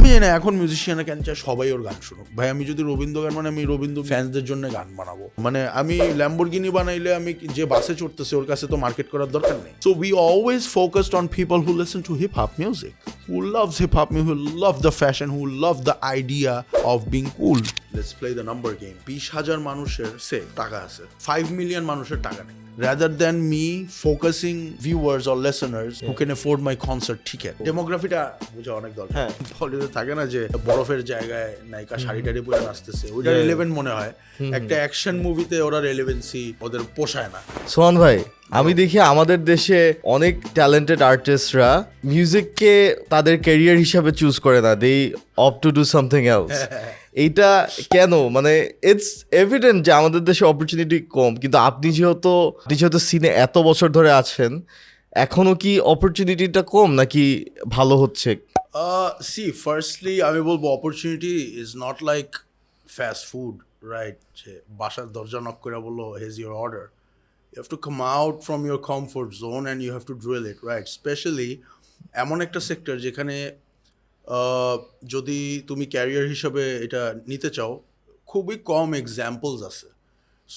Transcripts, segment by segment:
আমি জানি এখন মিউজিশিয়ানরা কেন চায় সবাই ওর গান শুনুক। ভাই আমি যদি রবীন্দ্র গান মানে আমি রবীন্দ্র ফ্যান্সদের জন্য গান বানাবো, মানে আমি ল্যাম্বরগিনি বানাইলে আমি যে বাসে চড়তেছে ওর কাছে তো মার্কেট করার দরকার নেই। So we always focused on people who listen to hip hop music, who loves hip hop music, who love the fashion, who love the idea of being cool. Let's play the number game. 20,000 মানুষের সে টাকা আছে, 5 million মানুষের টাকা নেই। Rather than me focusing viewers or listeners who can afford my concert ticket. Demographyটা বোঝা অনেক দরকার। বলিউডে থাকে না যে বরফের জায়গায় নায়িকা শাড়ি টাড়ি পরে নাচতেছে, ওইটা রিলেভেন্ট মনে হয়। একটা অ্যাকশন মুভিতে ওরা রেলেভেন্সি ওদের পোষায় না। সোহান ভাই, আমি দেখি আমাদের দেশে অনেক ট্যালেন্টেড আর্টিস্টরা মিউজিককে তাদের ক্যারিয়ার হিসাবে চুজ করে না, দে অপ টু ডু সামথিং এলস। এইটা কেন? মানে ইটস এভিডেন্ট যে আমাদের দেশে অপরচুনিটি কম, কিন্তু আপনি যেহেতু সিনে এত বছর ধরে আছেন, এখনো কি অপরচুনিটিটা কম নাকি ভালো হচ্ছে? See, firstly আমি বলবো opportunity is not like fast food, right? যে বাসার দরজা নক করে বললো hedge your order. You have to come out from your comfort zone and you have to drill it, right? Especially এমন একটা সেক্টর যেখানে যদি তুমি ক্যারিয়ার হিসাবে এটা নিতে চাও খুবই কম এক্সাম্পলস আছে,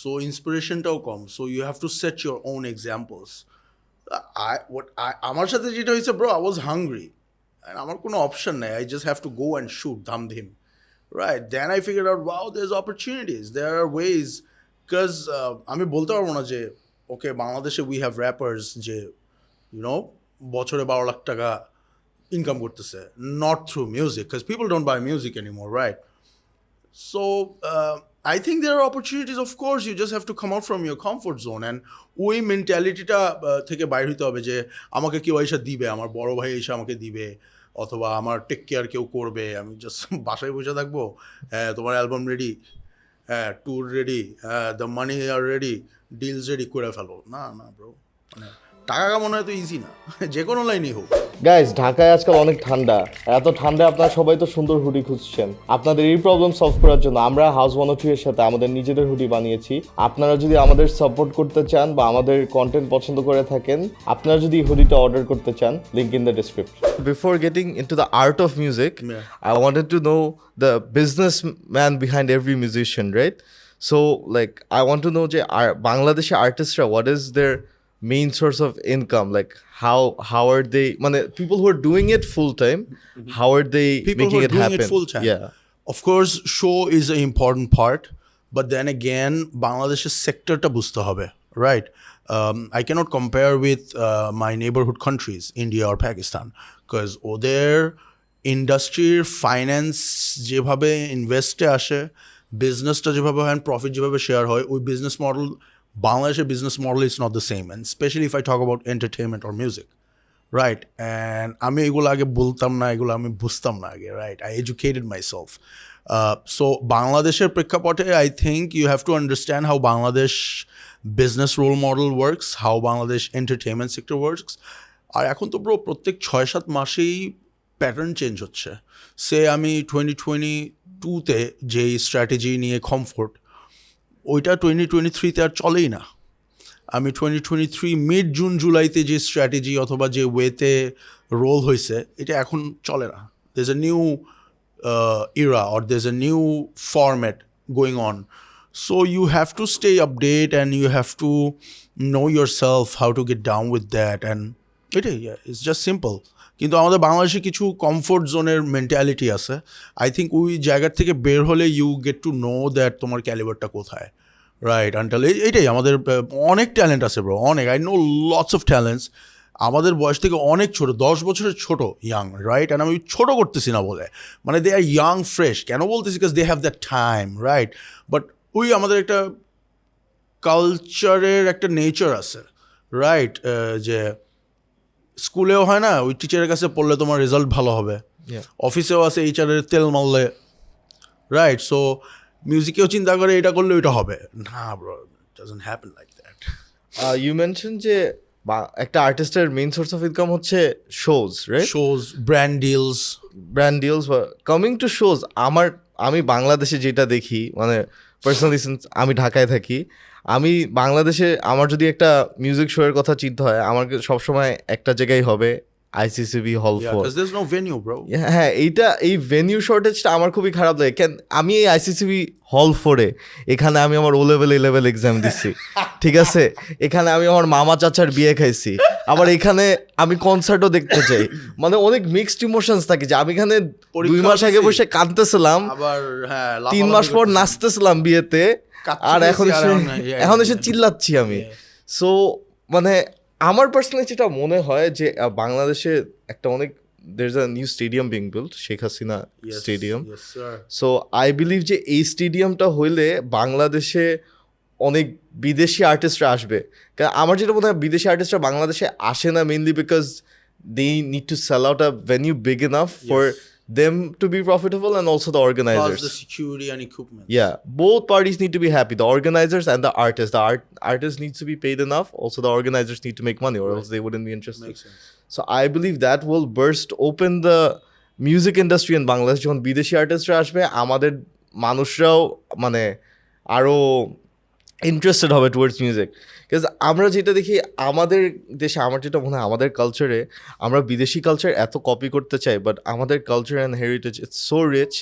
সো ইন্সপিরেশনটাও কম, so you have to set your own examples. আমার সাথে যেটা হয়েছে bro, I was hungry and আমার কোনো অপশন নেই, I just have to go and shoot ধামধিম, right? Then I figure out wow there is opportunities, there are ways. Because আমি বলতে পারবো না যে ওকে বাংলাদেশে উই হ্যাভ র্যাপার্স যে বছরে 12 লাখ টাকা ইনকাম করতেছে, not through music, because people don't by music anymore, right? So I think there are opportunities, of course, you just have to come out from your comfort zone, and ওই মেন্টালিটিটা থেকে বাইর হইতে হবে যে আমাকে কেউ এসে দিবে, আমার বড় ভাই এসে আমাকে দিবে, অথবা আমার টেক কেয়ার কেউ করবে, আমি জাস্ট বাসায় বসে থাকবো, হ্যাঁ তোমার অ্যালবাম রেডি, হ্যাঁ ট্যুর রেডি, হ্যাঁ the money are ready, deals ready করে ফেলো। না না ব্রো, মানে টাকা কামানো এত ইজি না, যে কোনো লাইনই হোক। গাইজ, ঢাকায় আজকাল অনেক ঠান্ডা, এত ঠান্ডায় আপনারা সবাই তো সুন্দর হুডি খুঁজছেন। আপনাদের এই প্রবলেম সলভ করার জন্য আমরা হাউস 102 এর সাথে আমাদের নিজেদের হুডি বানিয়েছি। আপনারা যদি আমাদের সাপোর্ট করতে চান বা আমাদের কন্টেন্ট পছন্দ করে থাকেন, আপনারা যদি হুডিটা অর্ডার করতে চান, link in the description. Before getting into the art of music, I wanted to know the business man behind every musician, right? So like I want to know যে বাংলাদেশি আর্টিস্টরা, what is their main source of income? Like how are they, মানে people who are doing it full time, how are they people making who are it doing happen? it full time? Yeah, of course show is an important part, but then again Bangladesh's sectorটা বুঝতে হবে, right? I cannot compare with my neighborhood countries, India or Pakistan, because ওদের ইন্ডাস্ট্রির finance যেভাবে ইনভেস্টে আসে, বিজনেসটা যেভাবে হয়, profit যেভাবে শেয়ার হয়, ওই business model Bangladesh's business model is not the same, and especially if I talk about entertainment or music, right? And আমি এগুলো আগে বলতাম না, এগুলো আমি বুঝতাম না আগে, right? I educated myself. So বাংলাদেশের প্রেক্ষাপটে I think you have to understand how Bangladesh business role model works, how Bangladesh entertainment sector works. আর এখন তো ব্রো প্রত্যেক 6-7 মাসেই প্যাটার্ন চেঞ্জ হচ্ছে। সে আমি 2022-তে যেই স্ট্র্যাটেজি নিয়ে কমফোর্ট, ওইটা 2023-তে আর চলেই না। আমি 2023 মিড জুন জুলাইতে যে স্ট্র্যাটেজি অথবা যে ওয়েতে রোল হয়েছে, এটা এখন চলে না। there's a new era or there's a new format going on, so you have to stay update and you have to know yourself how to get down with that, and it's just simple. কিন্তু আমাদের বাংলাদেশে কিছু comfort জোনের mentality আছে। I think ওই জায়গার থেকে বের হলে you get to know that তোমার ক্যালিবারটা কোথায়, রাইট? আনটাল এইটাই আমাদের অনেক ট্যালেন্ট আছে ব্রো, অনেক। I know lots of talents আমাদের বয়স থেকে অনেক ছোটো, 10 বছরের ছোটো, ইয়াং, রাইট? অ্যান্ড আমি ছোটো করতেছি না বলে, মানে দে আর ইয়াং ফ্রেশ। কেন বলতেছি? Because they have that time, right? But ওই আমাদের একটা কালচারের একটা নেচার আছে, রাইট? যে স্কুলেও হয় না, ওই টিচারের কাছে পড়লে তোমার রেজাল্ট ভালো হবে, অফিসেও আছে এইচআরের তেল মারলে, রাইট? সো মিউজিকেও চিন্তা করে এটা করলে ওইটা হবে না, bro, it doesn't happen like that. You mention যে একটা আর্টিস্টের মেইন সোর্স অফ ইনকাম হচ্ছে shows, right? Shows, brand deals. Coming to shows, আমি বাংলাদেশে যেটা দেখি, মানে পার্সোনালি সিন্স আমি ঢাকায় থাকি, আমি বাংলাদেশে আমার যদি একটা মিউজিক শো এর কথা চিন্তা হয়, আমার সবসময় একটা জায়গায় হবে আইসিসিবি হল Yeah, 4। because there's no venue, bro. হ্যাঁ, এই ভেনিউ শর্টেজটা আমার খুবই খারাপ লাগে। কেন আমি এই আইসিসিবি হল 4-এ এখানে আমি আমার ও লেভেল এ লেভেল এক্সাম দিচ্ছি, ঠিক আছে, এখানে আমি আমার মামা চাচার বিয়ে খাইছি, আবার এখানে আমি কনসার্টও দেখতে চাই, মানে অনেক মিক্সড ইমোশনস থাকে যে আমি এখানে 2 মাস আগে বসে কাঁদতেছিলাম, আবার হ্যাঁ 3 মাস পর নাচতেছিলাম বিয়েতে, আর এখন এসে চিল্লাচ্ছি আমি। সো মানে আমার পার্সোনালি যেটা মনে হয় যে বাংলাদেশে একটা অনেক there's a new stadium being built, Sheikh Hasina Stadium. Yes, sir. So I believe যে এই স্টেডিয়ামটা হইলে বাংলাদেশে অনেক বিদেশি আর্টিস্টরা আসবে। কারণ আমার যেটা মনে হয় বিদেশি আর্টিস্টরা বাংলাদেশে আসে না mainly because they need to sell out a venue big enough for them to be profitable and also the organizers. Plus the security and equipment. Yeah, both parties need to be happy, the organizers and the artists. The artist needs to be paid enough, also the organizers need to make money or else they wouldn't be interested. Makes sense. So I believe that will burst open the music industry in Bangladesh. যখন বিদেশি আর্টিস্টরা আসবে আমাদের মানুষরাও মানে আরও interested হবে towards music. Because আমরা যেটা দেখি আমাদের দেশে, আমার যেটা মনে হয় আমাদের কালচারে আমরা বিদেশি কালচার এত কপি করতে চাই, বাট আমাদের culture and heritage it's so rich,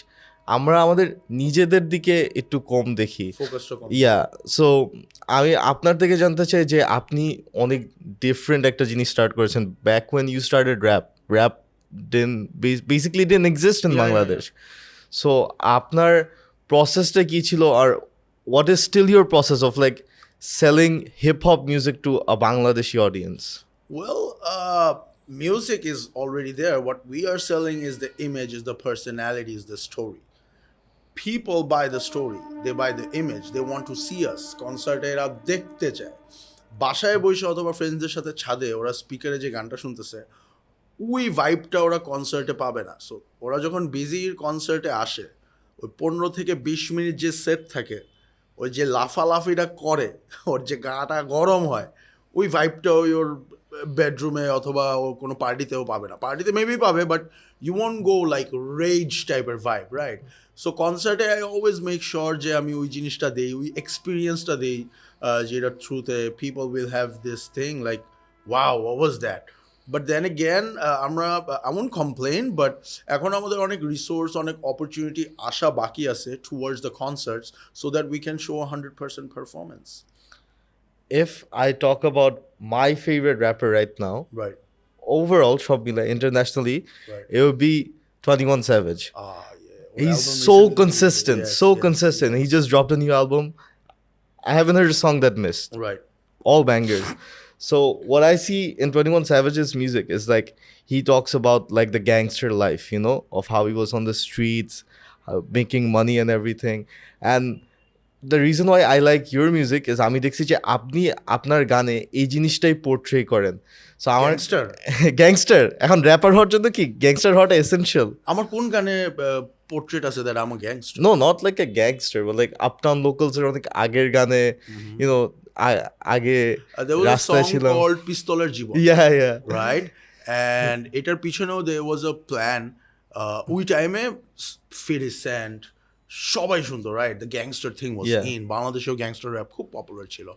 আমরা আমাদের নিজেদের দিকে একটু কম দেখি। ইয়া, সো আমি আপনার থেকে জানতে চাই যে আপনি অনেক ডিফারেন্ট একটা জিনিস স্টার্ট করেছেন। Back when you started rap basically didn't exist in Bangladesh. So আপনার প্রসেসটা কী ছিল, আর what is still your process of like selling hip-hop music to a Bangladeshi audience? Well, music is already there. What we are selling is the image, is the personality, is the story. People buy the story, they buy the image, they want to see us. কনসার্টে এরা দেখতে চায়, বাসায় বসে অথবা ফ্রেন্ডসদের সাথে ছাদে ওরা স্পিকারে যে গানটা শুনতেছে ওই ভাইবটা ওরা কনসার্টে পাবে না। সো ওরা যখন বিজির কনসার্টে আসে ওই 15 থেকে 20 মিনিট যে সেট থাকে, ওই যে লাফালাফিটা করে, ওর যে গাটা গরম হয়, ওই ভাইবটা ওই ওর বেডরুমে অথবা ও কোনো পার্টিতেও পাবে না। পার্টিতে মেবি পাবে, but you won't go like rage টাইপের ভাইব, রাইট? সো কনসার্টে আই অলওয়েজ মেক শিওর যে আমি ওই জিনিসটা দিই, ওই এক্সপিরিয়েন্সটা দিই, যেটার থ্রুতে people will have this thing like wow what was that. But then again আমরা আই ওয়ন্ট কমপ্লেন, বাট এখন আমাদের অনেক রিসোর্স, অনেক অপরচুনিটি আসা বাকি আছে towards the concerts so that we can show 100% performance. If I talk about my favorite rapper right now, Right. overall সব মিলে internationally, Right. it would be 21 Savage. Yeah. He's Album so recently- consistent, Yes, so yes, consistent. He just dropped a new album. I haven't heard a song that missed. Right. All bangers. So what I see in 21 Savage's music is like he talks about like the gangster life, you know, of how he was on the streets, making money and everything. And the reason why I like your music is আমি দেখছি যে আপনি আপনার গানে এই জিনিসটাই portray করেন। So আমার Gangster? গ্যাংস্টার এখন র্যাপার হওয়ার জন্য কি গ্যাংস্টার হওয়াটা এসেনশিয়াল? আমার কোন গানে পোর্ট্রেট আছে that I am a gangster? No, not like a gangster, but like Uptown Locals এর অনেক আগের গানে, you know, আগে There was a রাস্তায় song ছিলাম। called পিস্তলের Jibon, Yeah. right? And এটার পিছনেও there was a plan. ওই টাইমে 50 Cent সবাই শুনতো, right? The gangster thing was in বাংলাদেশেও গ্যাংস্টার র্যাপ খুব পপুলার ছিল,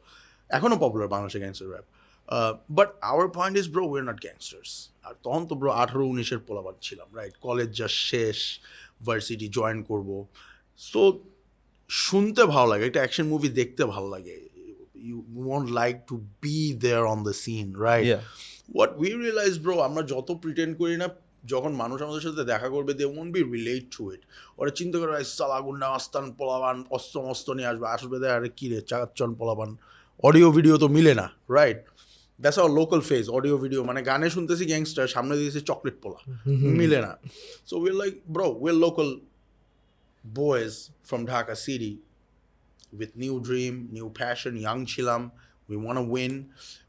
এখনো পপুলার বাংলাদেশে gangster rap. But our point is bro we are not gangsters. আর তখন তো ব্রো 18-19 পোলাবাদ ছিলাম, রাইট? কলেজ জাস্ট শেষ, ভার্সিটি জয়েন করবো। সো শুনতে ভালো লাগে, একটা অ্যাকশন মুভি দেখতে ভালো লাগে, you won't like to be there on the scene, right? Yeah. What we realize, bro, আমরা যত প্রিটেন্ড করি না, যখন মানুষ আমাদের সাথে দেখা করবে they won't be relate to it. ওরা চিন্তা করে সালা গুন্ডা আস্তান পোলাবান অস্ত্র মস্ত্র নিয়ে আসবে দেয়, আরে কী রে চাকাচ্চন পোলাবান, অডিও ভিডিও তো মিলে না, right? That's our local phase, audio video মানে গানে শুনতেছি গ্যাংস্টার, সামনে দিয়েছি চকলেট পোলা, মিলে না। So we're like, bro, we're local boys from Dhaka city with new dream, new passion, young ছিলাম, we want to win.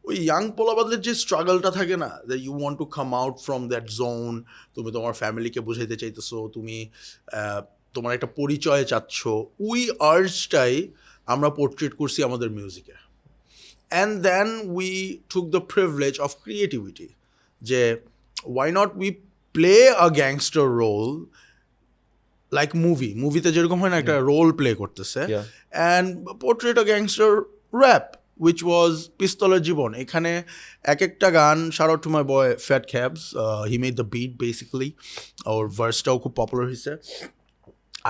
ওই ইয়াং পোলাবাদের যে স্ট্রাগলটা থাকে না, that you want to come out from that zone, তুমি তোমার ফ্যামিলিকে বোঝাইতে চাইতেছো, তুমি তোমার একটা পরিচয় চাচ্ছ, ওই আর্জটাই আমরা পোর্ট্রেট করছি আমাদের মিউজিকে। And then we took the privilege of creativity, যে why not we play a gangster role like মুভিতে যেরকম হয় না, একটা রোল প্লে করতেছে, Yeah. and portrait a gangster rap which was পিস্তলের জীবন এখানে এক একটা গান shout out to my boy Fat Cabs he made the beat basically ওর ভার্সটাও খুব পপুলার হয়েছে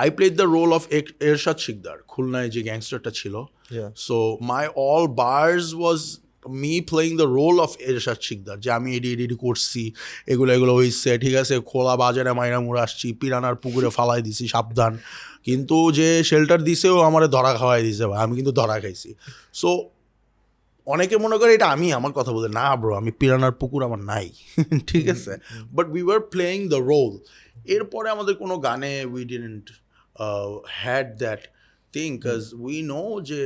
I played the role of এরশাদ শিকদার খুলনায় যে গ্যাংস্টারটা ছিল Yeah. so my all bars was me playing the role of এরশাদ শিকদার যে আমি এডি করছি এগুলো হয়েছে ঠিক আছে খোলা বাজারে মাইরা মুড়ে আসছি পিরানার পুকুরে ফালাই দিছি সাবধান কিন্তু যে শেল্টার দিছেও আমার ধরা খাওয়াই দিছে ভাই আমি কিন্তু ধরা খাইছি সো অনেকে মনে করে এটা আমি আমার কথা বলতে না ব্রো আমি পিরানার পুকুর আমার নাই ঠিক আছে but we were playing the role এরপরে আমাদের কোনো গানে we didn't had that thing because we know যে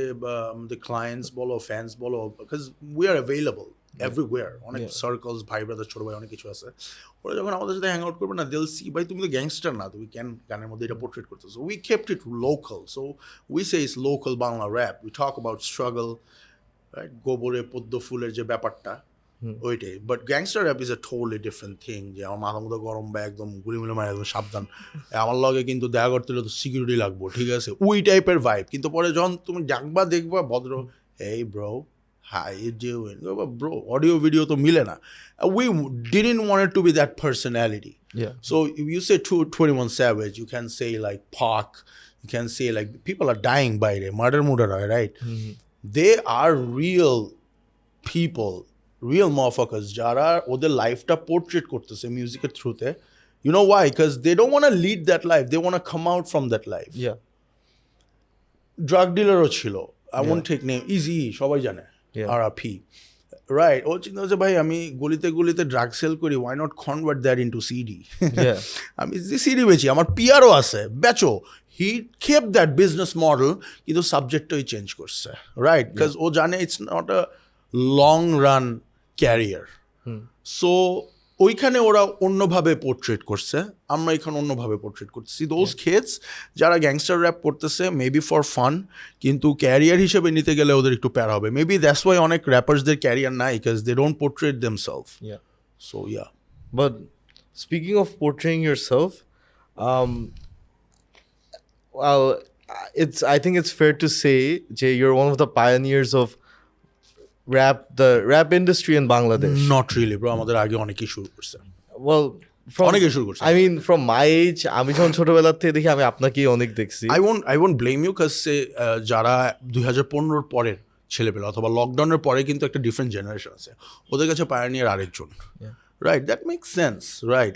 the clients বলো fans বলো because we are available everywhere অনেক সার্কেলস ভাই ব্রাদার ছোট ভাই অনেক কিছু আছে ওরা যখন আমাদের সাথে হ্যাং আউট করবে না they'll see ভাই তুমি তো গ্যাংস্টার না তুমি কেন গানের মধ্যে এটা পোর্ট্রেট করতেছো we kept it local so we say it's local Bangla rap we talk about struggle right গোবরে পদ্ম ফুলের যে ব্যাপারটা ওইটাই but gangster rap is a totally different thing যে আমার মাথা মতো গরম বা একদম গুলিমুলি মারে একদম সাবধান আমার লগে কিন্তু দেখা করতে হলে তো সিকিউরিটি লাগবো ঠিক আছে ওই টাইপের ভাইব কিন্তু পরে যখন তুমি ডাকবা দেখবা ভদ্র এই bro hi you doing bro audio video তো মিলে না we didn't want it to be that personality so if you say 21 Savage you can say like Pac you can say like people are dying by it murder right they are real people real motherfuckers যারা ওদের লাইফটা portrait করতেছে মিউজিকের থ্রুতে you know why because they don't want to lead that life they want to come out from that life Yeah. Drug ডিলারও ছিল I won't take name easy সবাই জানে RRP right ও চিন্তা হচ্ছে ভাই আমি গলিতে ড্রাগ সেল করি why not convert that into CD আমি সিডি বেচি আমার পিআরও আছে বেচো he kept that business model কিন্তু সাবজেক্টটাই চেঞ্জ করছে right because ও জানে it's not a long run career so ওইখানে ওরা অন্যভাবে পোর্ট্রেট করছে আমরা এখানে অন্যভাবে পোর্ট্রেট করতেছি দোজ কিডস যারা গ্যাংস্টার র্যাপ করতেছে মেবি ফর ফান কিন্তু ক্যারিয়ার হিসেবে নিতে গেলে ওদের একটু প্যারা হবে মেবি দ্যাটস ওয়াই অনেক র্যাপার্সদের ক্যারিয়ার নাই because they don't portrait themselves so yeah But speaking of portraying yourself, well, I think it's fair to say, Jay, you're one of the pioneers of the rap industry in Bangladesh. Not really bro আমাদের আগে অনেকেই শুরু করছে Well, অনেকে শুরু করছে I mean, from my age, আমি যখন ছোটবেলার থেকে দেখি আমি আপনাকেই অনেক দেখছি। I won't blame you because যারা 2015 পরের ছেলেপেলে অথবা লকডাউনের পরে কিন্তু একটা ডিফারেন্ট জেনারেশন আছে ওদের কাছে পায়োনিয়ার আরেকজন right that makes sense right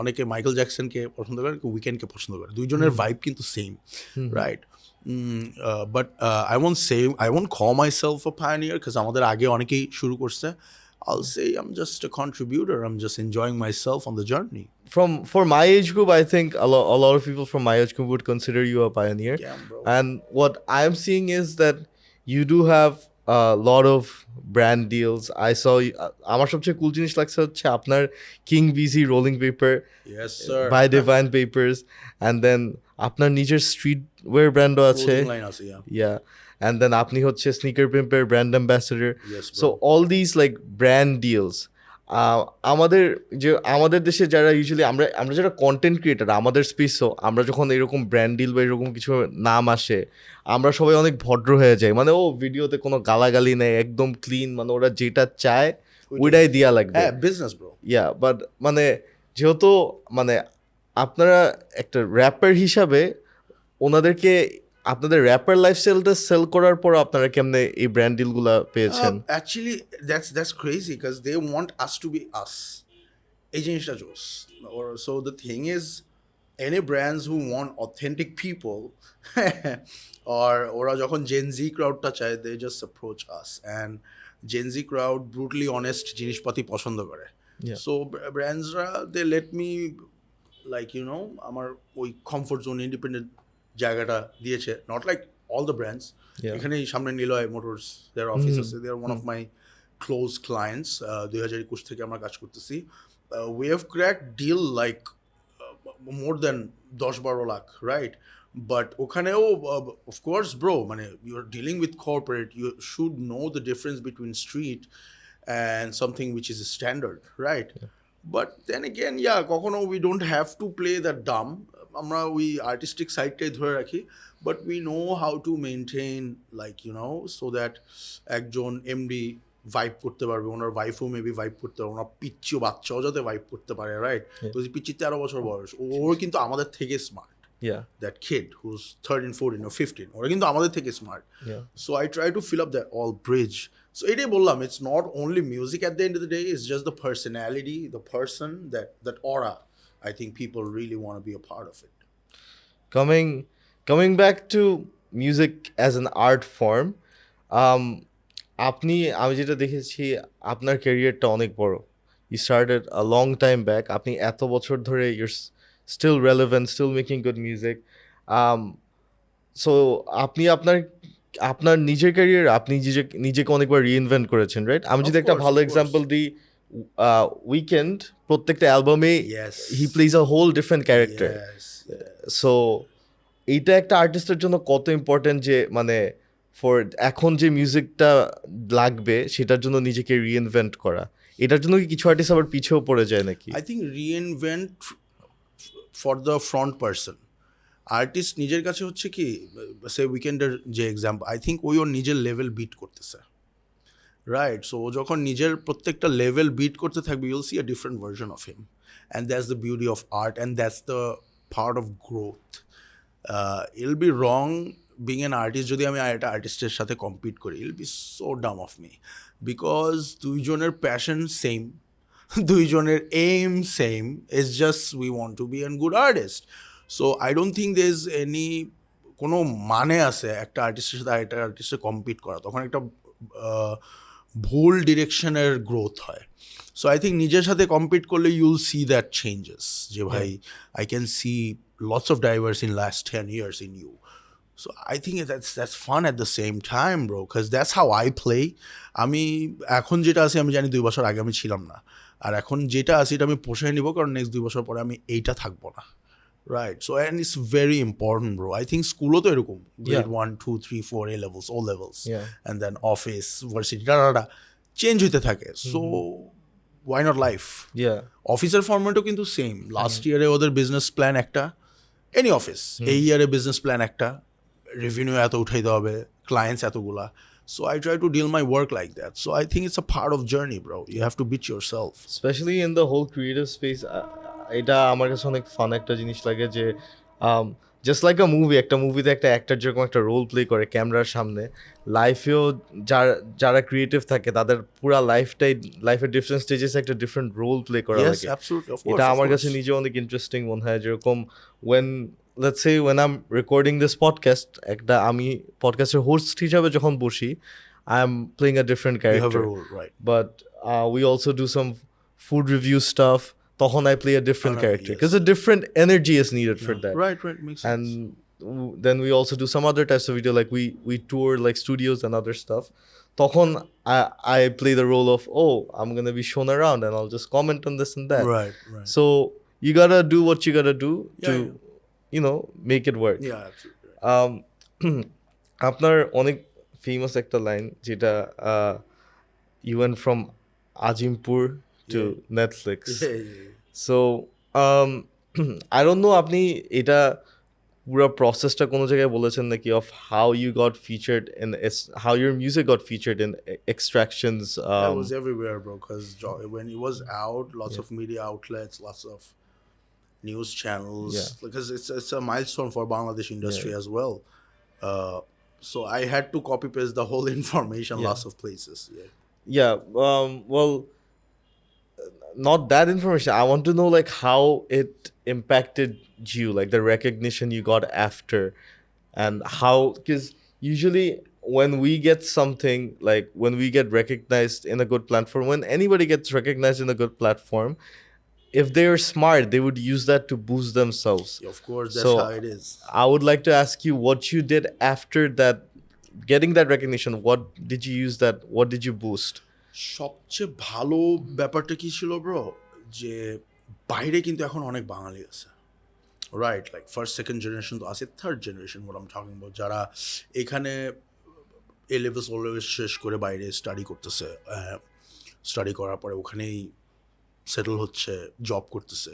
অনেকে মাইকেল জ্যাকসনকে পছন্দ করে উইকেন্ডকে পছন্দ করে দুইজনের ভাইব কিন্তু same right but I won't call myself a pioneer because আমাদের আগে অনেকেই শুরু করছে I'll say I'm just a contributor I'm just enjoying myself on the journey For my age group, I think a lot of people from my age group would consider you a pioneer. Yeah, bro. And what I'm seeing is that you do have a lot of brand deals. I saw আমার সবচেয়ে cool জিনিস লাগছে হচ্ছে আপনার King BZ rolling paper yes sir by Divine Papers and then আপনার নিজের streetwear brandও আছে Clothing line আছে yeah and then আপনি হচ্ছে Sneaker Pimper brand ambassador Yes, bro. so all these like brand deals আমাদের দেশে যারা ইউজুয়ালি আমরা যারা কন্টেন্ট ক্রিয়েটার আমাদের স্পেসও আমরা যখন এরকম ব্র্যান্ড ডিল বা এরকম কিছু নাম আসে আমরা সবাই অনেক ভদ্র হয়ে যাই মানে ও ভিডিওতে কোনো গালাগালি নেই একদম ক্লিন মানে ওরা যেটা চায় ওইটাই দিয়া লাগবে হ্যাঁ বিজনেস ব্রো বাট মানে যেহেতু মানে আপনারা একটা র্যাপার হিসাবে ওনাদেরকে আপনাদের র্যাপার লাইফস্টাইলটা সেল করার পর আপনারা কেমনে এই ব্র্যান্ড ডিলগুলো পেয়েছেন actually that's crazy because they want us to be us এই জিনিসটা জোস or so the thing is any brands who want authentic people or ওরা যখন Gen Z crowdটা চায় they just approach us and Gen Z crowd brutally honest জিনিসপাতি পছন্দ করে so brandsরা they let me like you know আমার ওই comfort zone independent জায়গাটা দিয়েছে not like all the brands এখানেই সামনে নিলয় মোটরস দেয়ার অফিস আছে they are one of my close clients 2021 থেকে আমরা কাজ করতেছি we have crack deal like more than 10-12 lakh right but ওখানেও অফকোর্স ব্রো মানে you are dealing with corporate you should know the difference between street and something which is standard right but then again কখনো we don't have to play that Dam আমরা ওই artistic সাইডটাই ধরে রাখি, but we know how to maintain like so that একজন MD vibe করতে পারবে, ওনার ওয়াইফও maybe vibe করতে পারবে, ওনার পিচ্চিও বাচ্চাও যাতে ভাইব করতে পারে, রাইট? তো পিচ্চি 13 বছর বয়স, ওর কিন্তু আমাদের থেকে smart, that kid who's 13, 14 or 15, ওরা কিন্তু আমাদের থেকে smart. So I try to fill up that all bridge. So এটাই বললাম, it's not only music at the end of the day, it's just the personality, the person, that aura. I think people really want to be a part of it. Coming back to music as an art form, আমি যেটা দেখেছি আপনার ক্যারিয়ারটা অনেক বড়। You started a long time back. আপনি এত বছর ধরে you're still relevant, still making good music. So আপনি আপনার নিজের ক্যারিয়ার আপনি নিজেকে অনেকবার রিইনভেন্ট করেছেন, রাইট? আমি যদি একটা ভালো এক্সাম্পল দিই, উইকেন্ড প্রত্যেকটা অ্যালবামে he plays a whole different character. So এইটা একটা আর্টিস্টের জন্য কত ইম্পর্টেন্ট যে মানে এখন যে মিউজিকটা লাগবে সেটার জন্য নিজেকে রিইনভেন্ট করা। এটার জন্য কি কিছু আর্টিস্ট আবার পিছেও পড়ে যায় নাকি? I think reinvent for the front person. Artist নিজের কাছে হচ্ছে কি, সে উইকেন্ডের যে এক্সাম্পল, আই থিঙ্ক ওর নিজের লেভেল বিট করতেছে, রাইট? সো ও যখন নিজের প্রত্যেকটা লেভেল বিট করতে থাকবে, you'll see a different version of him, and that's the beauty of art, and that's the part of growth. I'll be wrong being an artist যদি আমি একটা আর্টিস্টের সাথে কম্পিট করি, I'll be so dumb of me, because দুইজনের passion same, দুইজনের aim same, it's just we want to be an good artist. So I don't think there is any কোনো মানে আছে একটা আর্টিস্টের সাথে আরেকটা আর্টিস্টের কম্পিট করা, তখন একটা ভুল ডিরেকশনের গ্রোথ হয়। সো আই থিঙ্ক নিজের সাথে কম্পিট করলে ইউল সি দ্যাট চেঞ্জেস, যে ভাই I can see lots of diverse in last 10 years in you. So I think that's fun at the same time, bro, because that's how I play. আমি এখন যেটা আছি আমি জানি 2 বছর আগে আমি ছিলাম না, আর এখন যেটা আছি এটা আমি পোষায় নিব, কারণ নেক্সট 2 বছর পরে আমি এইটা থাকবো না, right? So and it's very important, bro. I think স্কুলও তো এরকম, grade 1, 2, 3, 4 A levels, O levels, and then office, varsity, data change হতে থাকে। So why not life? অফিসের ফরম্যাটও কিন্তু সেম। লাস্ট ইয়ারে ওদের বিজনেস প্ল্যান একটা, এনি অফিস, এই ইয়ারে বিজনেস প্ল্যান একটা, রেভিনিউ এত উঠাইতে হবে, ক্লায়েন্টস এতগুলা। So I try to deal my work like that. So I think it's a part of journey, bro. You have to beat yourself. Especially in the whole creative space, এটা আমার কাছে অনেক fun একটা জিনিস লাগে যে just like আ movie, একটা মুভিতে একটা অ্যাক্টর যেরকম একটা রোল প্লে করে ক্যামেরার সামনে, লাইফেও যারা ক্রিয়েটিভ থাকে তাদের পুরা লাইফের ডিফারেন্ট স্টেজেস একটা ডিফারেন্ট রোল প্লে করা লাগে। Yes, absolutely. Of course. এটা আমার কাছে নিজে অনেক ইন্টারেস্টিং মনে হয়। যেরকম let's say when I'm recording this podcast, একটা আমি পডকাস্টের হোস্ট হিসাবে যখন বসি, I am playing a different character. You have a role, right? But we also do some food review stuff. তখন I play a different character because a different energy is needed for that. Right, makes sense. And then we also do some other types of video, like we tour like studios and other stuff. তখন I play the role of, I'm gonna be shown around and I'll just comment on this and that. Right. So you gotta do what you gotta do to make it work. Yeah, absolutely. আপনার অনেক famous একটা line যেটা you went from Ajimpur to Netflix. So I don't know আপনি এটা পুরো প্রসেসটা কোনো জায়গায় বলেছেন নাকি of how you got featured in how your music got featured in Extractions. It was everywhere, bro, because when it was out, lots of media outlets, lots of news channels, because it's a milestone for Bangladesh industry as well. So I had to copy paste the whole information, lots of places. Well, not that information. I want to know like how it impacted you, like the recognition you got after, and how, because usually when we get something, like when we get recognized in a good platform, when anybody gets recognized in a good platform, if they're smart, they would use that to boost themselves. Of course, that's how it is. I would like to ask you what you did after that, getting that recognition. What did you use that? What did you boost? সবচেয়ে ভালো ব্যাপারটা কি ছিল, bro, যে বাইরে কিন্তু এখন অনেক বাঙালি আছে, right? Like first second generation তো আছে, third generation what I'm talking about, যারা এখানে A levels অলওয়েজ শেষ করে বাইরে স্টাডি করতেছে, স্টাডি করার পরে ওখানেই সেটেল হচ্ছে, জব করতেছে।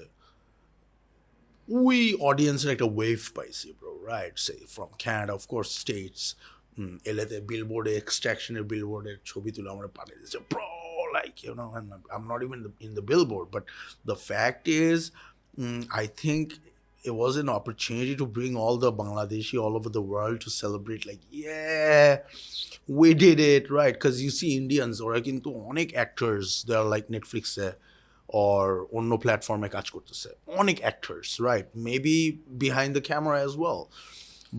we audience একটা ওয়েভ পাইছি bro right say from Canada of course States এলাতে বিলবোর্ডে এক্সট্রাকশনের বিলবোর্ডের ছবি তুলে আমরা পাঠিয়ে দিয়েছে bro like you know and I'm not even in the billboard but the fact is I think it was an opportunity to bring all the Bangladeshi all over the world to celebrate like yeah we did it right because you see Indians ওরা কিন্তু অনেক actors they are like Netflix or অন্য প্ল্যাটফর্মে কাজ করতেছে অনেক actors right maybe behind the camera as well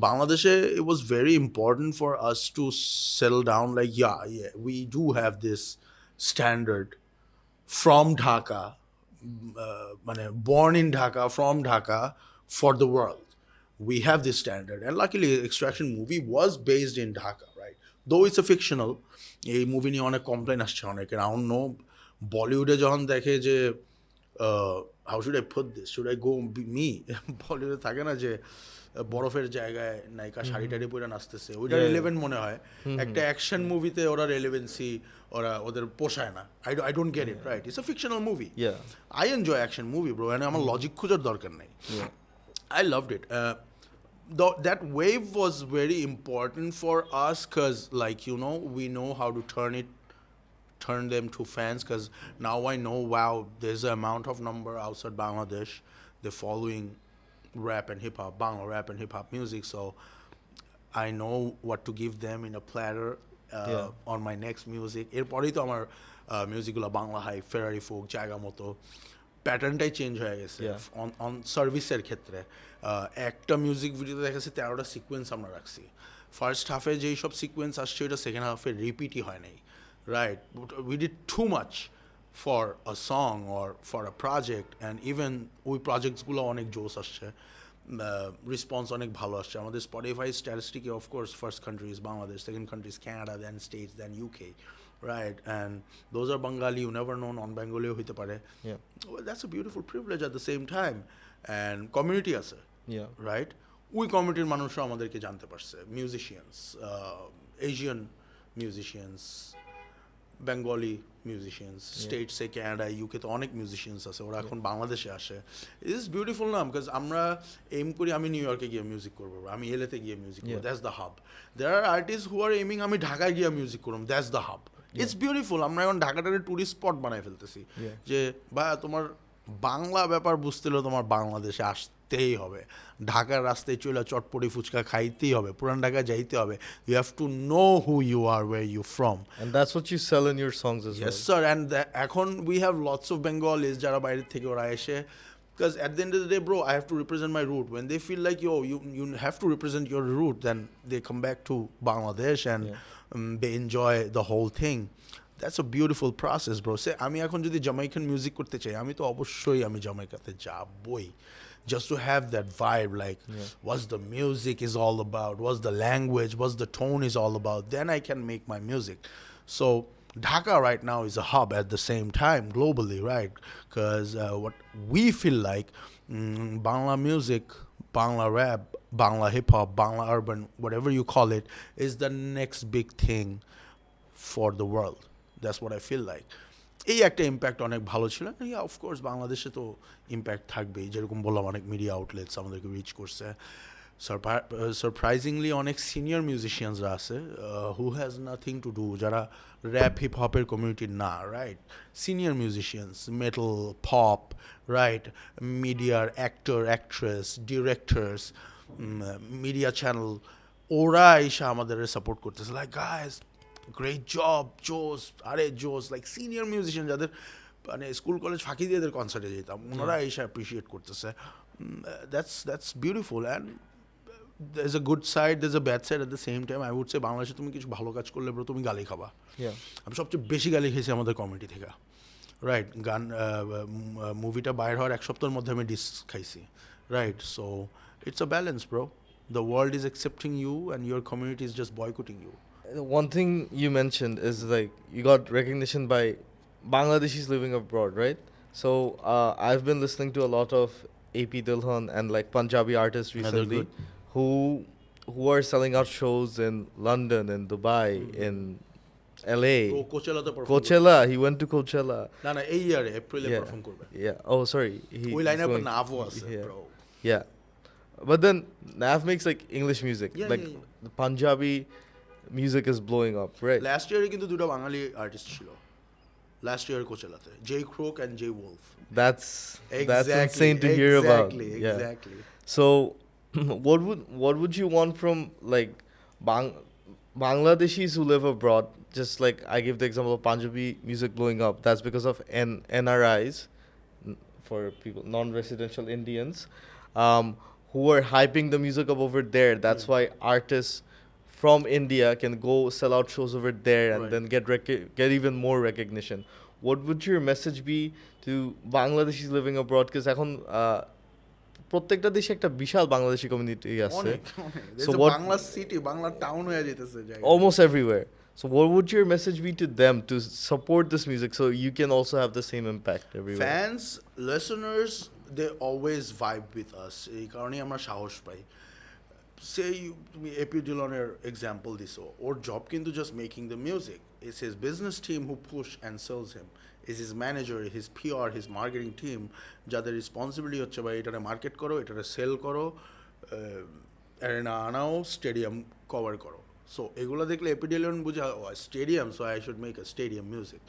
Bangladesh it was very important for us to settle down like yeah we do have this standard from Dhaka born in Dhaka from Dhaka for the world we have this standard and luckily Extraction movie was based in Dhaka right though it's a fictional এই movie নিয়ে অনেক complain আসছে অনেকের I don't know বলিউডে যখন দেখে যে how should I put this should I go me বলিউডে থাকে না যে বরফের জায়গায় নায়িকা শাড়ি টাড়ি পরে নাচতেছে ওইটা রেলেভেন্ট মনে হয় একটা অ্যাকশন মুভিতে ওরা রেলেভেন্সি ওরা ওদের পোষায় না I don't get it right it's a fictional movie I enjoy action movie bro মানে আমার লজিক খোঁজার দরকার নেই I loved it that wave was very important for us because like you know we know how to turn them to fans because now I know wow there's an amount of number outside Bangladesh they're following rap and hip hop Bangla rap and hip hop music so I know what to give them in a platter on my next music এরপরেই তো আমার মিউজিকগুলো Bangla high ফেরারি folk জায়গা মতো প্যাটার্নটাই change হয়ে গেছে on সার্ভিসের ক্ষেত্রে একটা মিউজিক ভিডিওতে দেখা যাচ্ছে 13টা সিকোয়েন্স আমরা রাখছি ফার্স্ট হাফে যেই সব সিকোয়েন্স আসছে ওইটা সেকেন্ড হাফে রিপিটই হয় নাই right we did too much for a song or for a project and even ওই প্রজেক্টসগুলো অনেক জোস আসছে রেসপন্স অনেক ভালো আসছে আমাদের স্পটিফাই স্ট্যাটিস্টিকে of course first country is Bangladesh second country is Canada then States then UK right and those are Bengali you never know non-Bengali হইতে পারে well, that's a beautiful privilege at the same time and community আছে right ওই কমিউনিটির মানুষরা আমাদেরকে জানতে পারছে musicians Asian musicians Bengali musicians স্টেটসে ক্যানাডা ইউকে তো অনেক মিউজিশিয়ানস আছে ওরা এখন বাংলাদেশে আসে ইট ইজ বিউটিফুল না বিকজ আমরা এইম করি আমি নিউ ইয়র্কে গিয়ে মিউজিক করবো আমি এলেতে গিয়ে মিউজিক করবো that's the hub there are artist who are aiming আমি ঢাকায় গিয়ে মিউজিক করবো that's the hub it's beautiful আমরা এখন ঢাকাটাকে টুরিস্ট স্পট বানাই ফেলতেছি যে বা তোমার বাংলা ব্যাপার বুঝতে হলে তোমার বাংলাদেশে আসতেই হবে ঢাকার রাস্তায় চলে চটপটি ফুচকা খাইতেই হবে পুরান ঢাকায় যাইতে হবে you have to know who you are where you from and that's what you sell in your songs as well yes sir and এখন we have lots of Bengalis যারা বাইরে থেকে ওরা এসে because at the end of the day bro I have to represent my root when they feel like you have to represent your root then they come back to Bangladesh and they enjoy the whole thing that's a beautiful process bro say আমি এখন যদি Jamaican music করতে চাই আমি তো অবশ্যই আমি জামাইকাতে যাবই just to have that vibe like what's the music is all about what's the language what's the tone is all about then I can make my music so Dhaka right now is a hub at the same time globally right because what we feel like Bangla music Bangla rap Bangla hip hop Bangla urban whatever you call it is the next big thing for the world that's what I feel like এই একটা impact অনেক ভালো ছিল yeah of course বাংলাদেশে তো impact থাকবেই যেরকম বললাম অনেক মিডিয়া আউটলেটস আমাদেরকে রিচ করছে সারপ্রাইজিংলি অনেক সিনিয়র মিউজিশিয়ানসরা আছে who has nothing to do যারা র্যাপ হিপ হপের কমিউনিটির না right senior musicians metal pop right মিডিয়ার actor actress directors media channel ওরা এসে আমাদের সাপোর্ট করতেছে লাইক গাইস great job জোস আরে জোস লাইক সিনিয়র মিউজিশিয়ান যাদের মানে স্কুল কলেজ ফাঁকি দিয়ে এদের কনসার্টে যেতাম ওনারা এসে অ্যাপ্রিসিয়েট করতেছে that's beautiful and there is a good side there is a bad side at the same time I would say বাংলাদেশে তুমি কিছু ভালো কাজ করলে ব্রো তুমি গালি খাবা আমি সবচেয়ে বেশি গালি খেয়েছি আমাদের কমিটি থেকে রাইট গান মুভিটা বাইর হওয়ার এক সপ্তাহের মধ্যে আমি ডিস খাইছি right so it's a balance bro the world is accepting you and your community is just boycotting you One thing you mentioned is like you got recognition by Bangladeshis living abroad, right? So I've been listening to a lot of AP Dilhan and like Punjabi artists recently who are selling out shows in London, in Dubai, in LA. Coachella, he went to Coachella. না এই ইয়ারে এপ্রিলে perform করবে Yeah. Oh, sorry. ওই লাইনে আপনি নাভো আছে bro Yeah. But then Nav makes like English music. Yeah, Like yeah, yeah. the Punjabi music is blowing up, right? Last ইয়ারে কিন্তু দুটো বাঙালি আর্টিস্ট ছিল লাস্ট ইয়ার কোচেলাতে Joy Crookes and Jai Wolf That's insane to hear about. Yeah. Exactly. So what would you want from like Bangladeshis who live abroad? Just like I give the example of Punjabi music blowing up. That's because of NRIs, for people non-residential Indians, who are hyping the music up over there. That's why artists from India can go sell out shows over there and Right. then get even more recognition. What would your message be to Bangladeshis living abroad? Because এখন প্রত্যেকটা দেশে একটা বিশাল Bangladeshi community আছে অনেক অনেক So so what- Bangla city Bangla town হয়ে যেতেছে জায়গা almost everywhere. So what would your message be to them to support this music so you can also have the same impact everywhere? fans listeners they always vibe with us এই কারণেই আমরা সাহস পাই সে তুমি AP ডিলনের example দিছো ওর job কিন্তু just making the music it's his business team who push and sells him is his manager his PR his marketing team যাদের রেসপন্সিবিলিটি হচ্ছে ভাই এটারে মার্কেট করো এটারে সেল করো অ্যারেনা আনাও স্টেডিয়াম কভার করো সো এগুলো দেখলে এপিডিলিয়ন বুঝা stadium so I should make a stadium music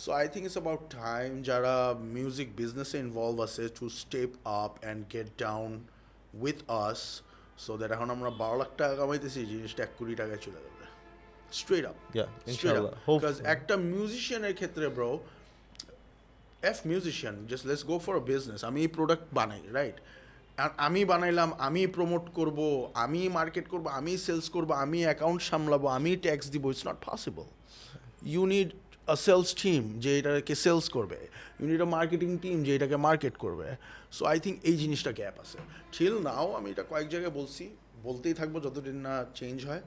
so I think it's about time যারা মিউজিক বিজনেসে ইনভলভ আছে to step up and get down with us so that এখন আমরা 12 লাখ টাকা কামাইতেছি জিনিসটা 1 কোটি টাকায় চলে যাবে straight up Yeah, straight up inshallah. Because Hopefully. একটা মিউজিশিয়ানের ক্ষেত্রে bro F musician just let's go for a business আমি এই প্রোডাক্ট বানাই রাইট আর আমি বানাইলাম আমি প্রমোট করব আমি মার্কেট করব আমি সেলস করব আমি অ্যাকাউন্ট সামলাবো আমি ট্যাক্স দিব it's not possible you need a sales team যে এটাকে সেলস করবে you need a marketing team যে এটাকে মার্কেট করবে সো আই থিঙ্ক এই জিনিসটা গ্যাপ আছে টিল নাও আমি এটা কয়েক জায়গায় বলছি বলতেই থাকবো যতদিন না চেঞ্জ হয়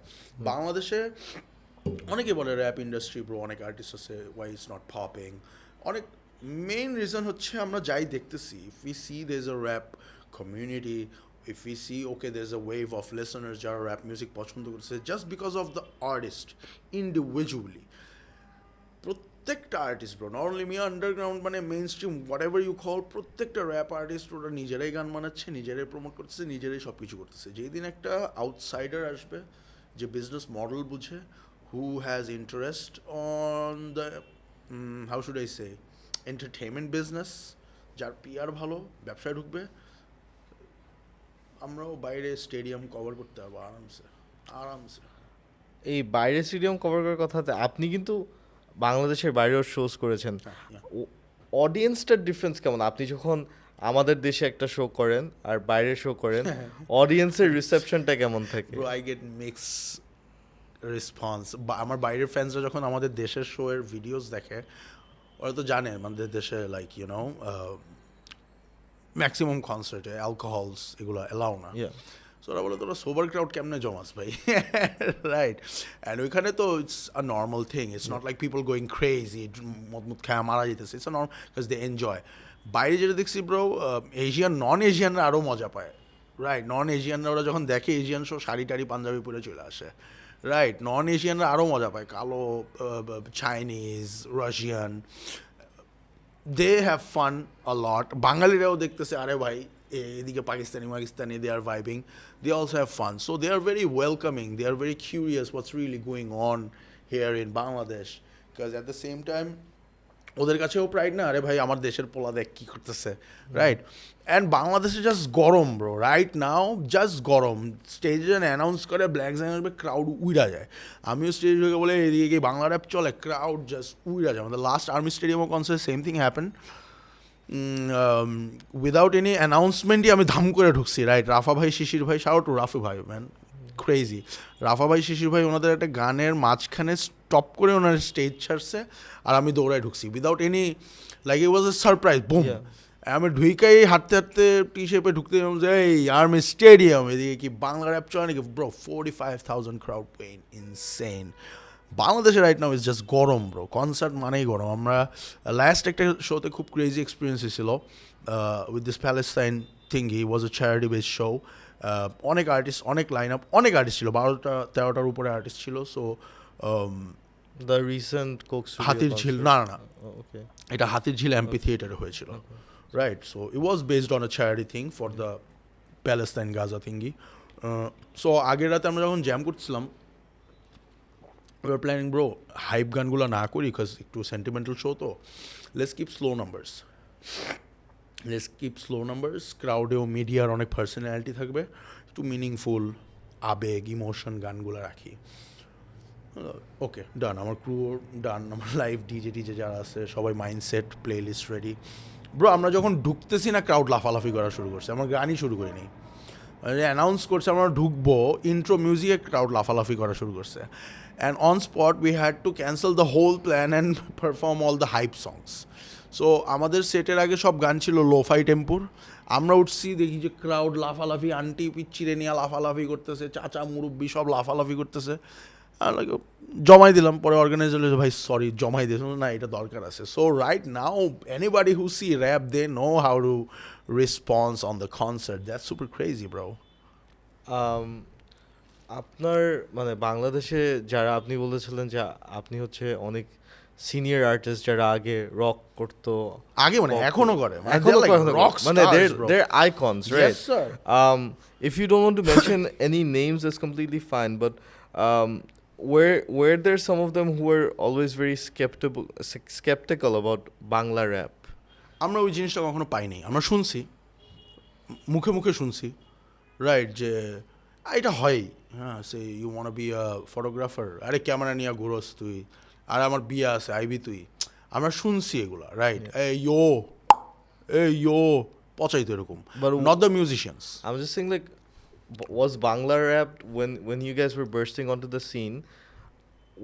বাংলাদেশে অনেকে বলে র্যাপ ইন্ডাস্ট্রি ব্রো অনেক আর্টিস্ট আছে ওয়াই ইটস নট পপিং অনেক মেইন রিজন হচ্ছে আমরা যাই দেখতেছি if we see there is a rap community if we see okay there is a wave of listeners যারা র্যাপ মিউজিক পছন্দ করছে just because of the artist individually প্রত্যেকটা artist bro not only me underground মানে mainstream whatever you call প্রত্যেকটা rap artist ওরা নিজেরাই গান বানাচ্ছে নিজেরাই প্রমোট করতেছে নিজেরাই সব কিছু করতেছে যেই দিন একটা আউটসাইডার আসবে যে বিজনেস মডেল বুঝে who has interest on the how should I say entertainment business যার পিআর ভালো ব্যবসায় ঢুকবে আমরাও বাইরে স্টেডিয়াম কভার করতে পারবো আরামসে আরামসে এই বাইরে স্টেডিয়াম কভার করার কথাতে আপনি কিন্তু বাংলাদেশের বাইরেও শোজ করেছেন yeah. অডিয়েন্সটার ডিফারেন্স কেমন আপনি যখন আমাদের দেশে একটা শো করেন আর বাইরে শো করেন অডিয়েন্সের রিসেপশনটা কেমন থাকে bro I get mix response বা আমার বাইরের ফ্যান্সরা যখন আমাদের দেশের শো এর ভিডিওস দেখে ওরা তো জানে আমাদের দেশে লাইক ইউ নো ম্যাক্সিমাম কনসার্টে অ্যালকোহলস এগুলো এলাও না Yeah. সো ওরা বলে তোরা সোবার ক্রাউড কেমনে জমাস ভাই রাইট অ্যান্ড ওইখানে তো it's a normal thing it's not like people going crazy মদ খায় মারা যেতেছে it's a normal because they enjoy বাইরে যেটা দেখছি ব্রো এশিয়ান নন এশিয়ানরা আরও মজা পায় রাইট নন এশিয়ানরা ওরা যখন দেখে এশিয়ান শো শাড়ি টাড়ি পাঞ্জাবি পরে চলে আসে রাইট নন এশিয়ানরা আরও মজা পায় কালো Chinese Russian they have fun a lot বাঙালিরাও দেখতেছে আরে ভাই এদিকে Pakistani they are vibing they also have fun so they are very welcoming they are very curious what's really going on here in Bangladesh because at the same time ওদের কাছেও pride না আরে ভাই আমার দেশের পোলা দেখ কী করতেছে রাইট অ্যান্ড বাংলাদেশে জাস্ট গরম ব্রো রাইট নাও জাস্ট গরম স্টেজে অ্যানাউন্স করে ব্ল্যাক জ্যাং আসবে ক্রাউড উইরা যায় আমিও স্টেজ ঢুকে বলে এদিকে গিয়ে বাংলা র্যাপ চলে ক্রাউড জাস্ট উইরা যায় আমাদের লাস্ট আর্মি স্টেডিয়ামও concert same thing happen without any অ্যানাউন্সমেন্টই আমি ধাম করে ঢুকছি রাইট রাফা ভাই শিশির ভাই শাউট টু রাফি ভাই ম্যান ক্রেজি রাফা ভাই শিশির ভাই ওনাদের একটা গানের মাঝখানে স্টপ করে ওনার স্টেজ ছাড়ছে আর আমি দৌড়ায় ঢুকছি without any like it was A surprise broom আমি ঢুইকাই হাঁটতে হাঁটতে টি শেপে ঢুকতে যে এই আর্মি স্টেডিয়াম এদিকে কি বাংলা র্যাপ চলে নাকি ব্রো 45,000 ক্রাউড পেইন ইনসেন বাংলাদেশে রাইট নাও ইজ জাস্ট গরম ব্রো কনসার্ট মানেই গরম আমরা লাস্ট একটা শোতে খুব ক্রেজি এক্সপিরিয়েন্স হয়েছিল with this Palestine thingy was a charity base show অনেক আর্টিস্ট অনেক লাইন আপ অনেক আর্টিস্ট ছিল 12-13টার উপরে আর্টিস্ট ছিল সো দ্য রিসেন্ট কোক হাতির ঝিল না ওকে এটা হাতির ঝিল এমপি থিয়েটারে হয়েছিল right so it was based on a charity thing for the Palestine Gaza thingy. So আগের রাতে আমরা যখন জ্যাম করছিলাম, we were planning, bro, hype গানগুলো না করি, বিকজ একটু সেন্টিমেন্টাল শো তো, লেটস কিপ স্লো নাম্বারস, ক্রাউডেও মিডিয়ার অনেক পার্সোনালিটি থাকবে, একটু মিনিংফুল আবেগ ইমোশন গানগুলো রাখি। ওকে, ডান, আমার ক্রু ডান, আমার লাইভ ডিজে যারা আছে সবাই mindset, playlist ready. Bro আমরা যখন ঢুকতেছি না, ক্রাউড লাফালাফি করা শুরু করছে, আমার গানই শুরু করিনি, অ্যানাউন্স করছে আমরা ঢুকবো, ইন্ট্রো মিউজিকে ক্রাউড লাফালাফি করা শুরু করছে, and on spot we had to cancel the whole plan and perform all the hype songs. So আমাদের সেটের আগে সব গান ছিল লোফাই টেম্পোর, আমরা উঠছি দেখি যে ক্রাউড লাফালাফি, আন্টি পিচ্চিরে নিয়ে লাফালাফি করতেছে, চাচা মুরব্বি সব লাফালাফি করতেছে, আর জমাই দিলাম। পরে অর্গানাইজার হলো ভাই সরি জমাই দিয়েছিল না, এটা দরকার আছে। So right now anybody who see rap they know how to response on the concert, that's super crazy bro. আপনার মানে বাংলাদেশে যারা আপনি বলেছিলেন যে আপনি হচ্ছে অনেক সিনিয়র আর্টিস্ট যারা আগে রক করতো, আগে মানে এখনো করে, মানে they're icons, right? Yes sir. If you don't want to mention any names, that's completely fine, but were there some of them who were always very skeptical about Bangla rap? আমরা ওই জিনিসটা কখনো পাইনি, আমরা শুনছি, মুখে মুখে শুনছি, রাইট, যে এটা হয়, হ্যাঁ, say you want be a photographer, আরে ক্যামেরা নিয়ে ঘুরোস তুই, আর আমার বিয়ে আছে আইবি তুই, আমরা শুনছি এগুলা, রাইট, এই ইয়ো পচাইতো এরকম, not the musicians. I'm just saying, like, was Bangla rap when you guys were bursting onto the scene,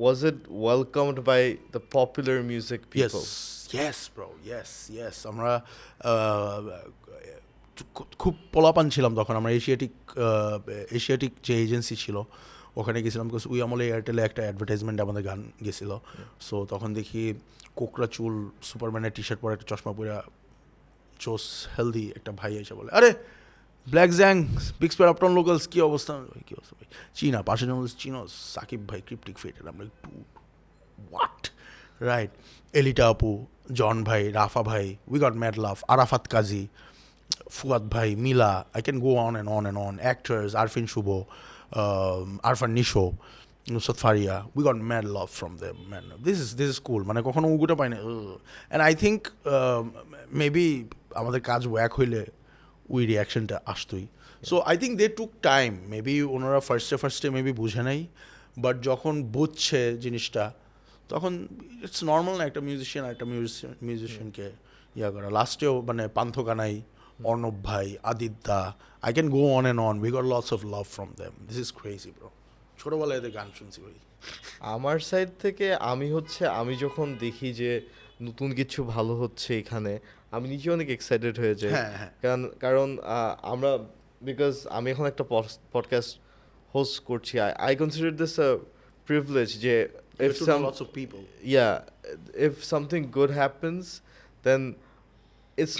was it welcomed by the popular music people? Yes bro, yes আমরা খুব পোলাপান ছিলাম তখন, আমরা এশিয়াটিক যে agency ছিল ওখানে গেছিলাম, বিকজ ওই আমলে এয়ারটেলে একটা অ্যাডভার্টাইজমেন্টে আমাদের গান গেছিলো। সো তখন দেখি কোকড়া চুল, সুপারম্যানের টি শার্ট পরে, একটা চশমা পরে, চোস হেলদি একটা ভাই এসে বলে, আরে Black Zang, Big Spare Uptown Locals, কী অবস্থা ভাই? চীনা পাশে যেমন চিনো সাকিব ভাই, ক্রিপ্টিক ফেটের, আমরা একটু হোয়াট, রাইট, এলিটা আপু, জন ভাই, রাফা ভাই, we got mad love, Arafat Kazi, Fuad ভাই, Mila, I can go on and on, actors, Arifin Shuvo, আরফান Nisho, Nusrat Faria, we got mad love from them, man, this is cool, মানে কখনো উগুটা পাই না। অ্যান্ড আই থিঙ্ক মেবি আমাদের কাজ ওয়াক হইলে ওই রিয়াকশনটা আসতোই। So I think they took time, maybe ওনারা ফার্স্টে মেবি বুঝে নাই, বাট যখন বুঝছে জিনিসটা তখন ইটস নর্মাল না একটা মিউজিশিয়ানকে ইয়া করা। লাস্টেও মানে পান্থকানাই, অর্ণব ভাই, Aditya, I can go on and on, we got lots of love from them, this is crazy bro. ছোটোবেলায় এদের গান শুনছি ভাই। আমার সাইড থেকে আমি যখন দেখি যে নতুন কিছু ভালো হচ্ছে এখানে, আমি নিজে অনেক এক্সাইটেড হয়ে যাই। কারণ আমরা, বিকজ আমি এখন একটা পডকাস্ট হোস্ট করছি, I consider this a privilege যে lots of people. Yeah, if something good happens, then it's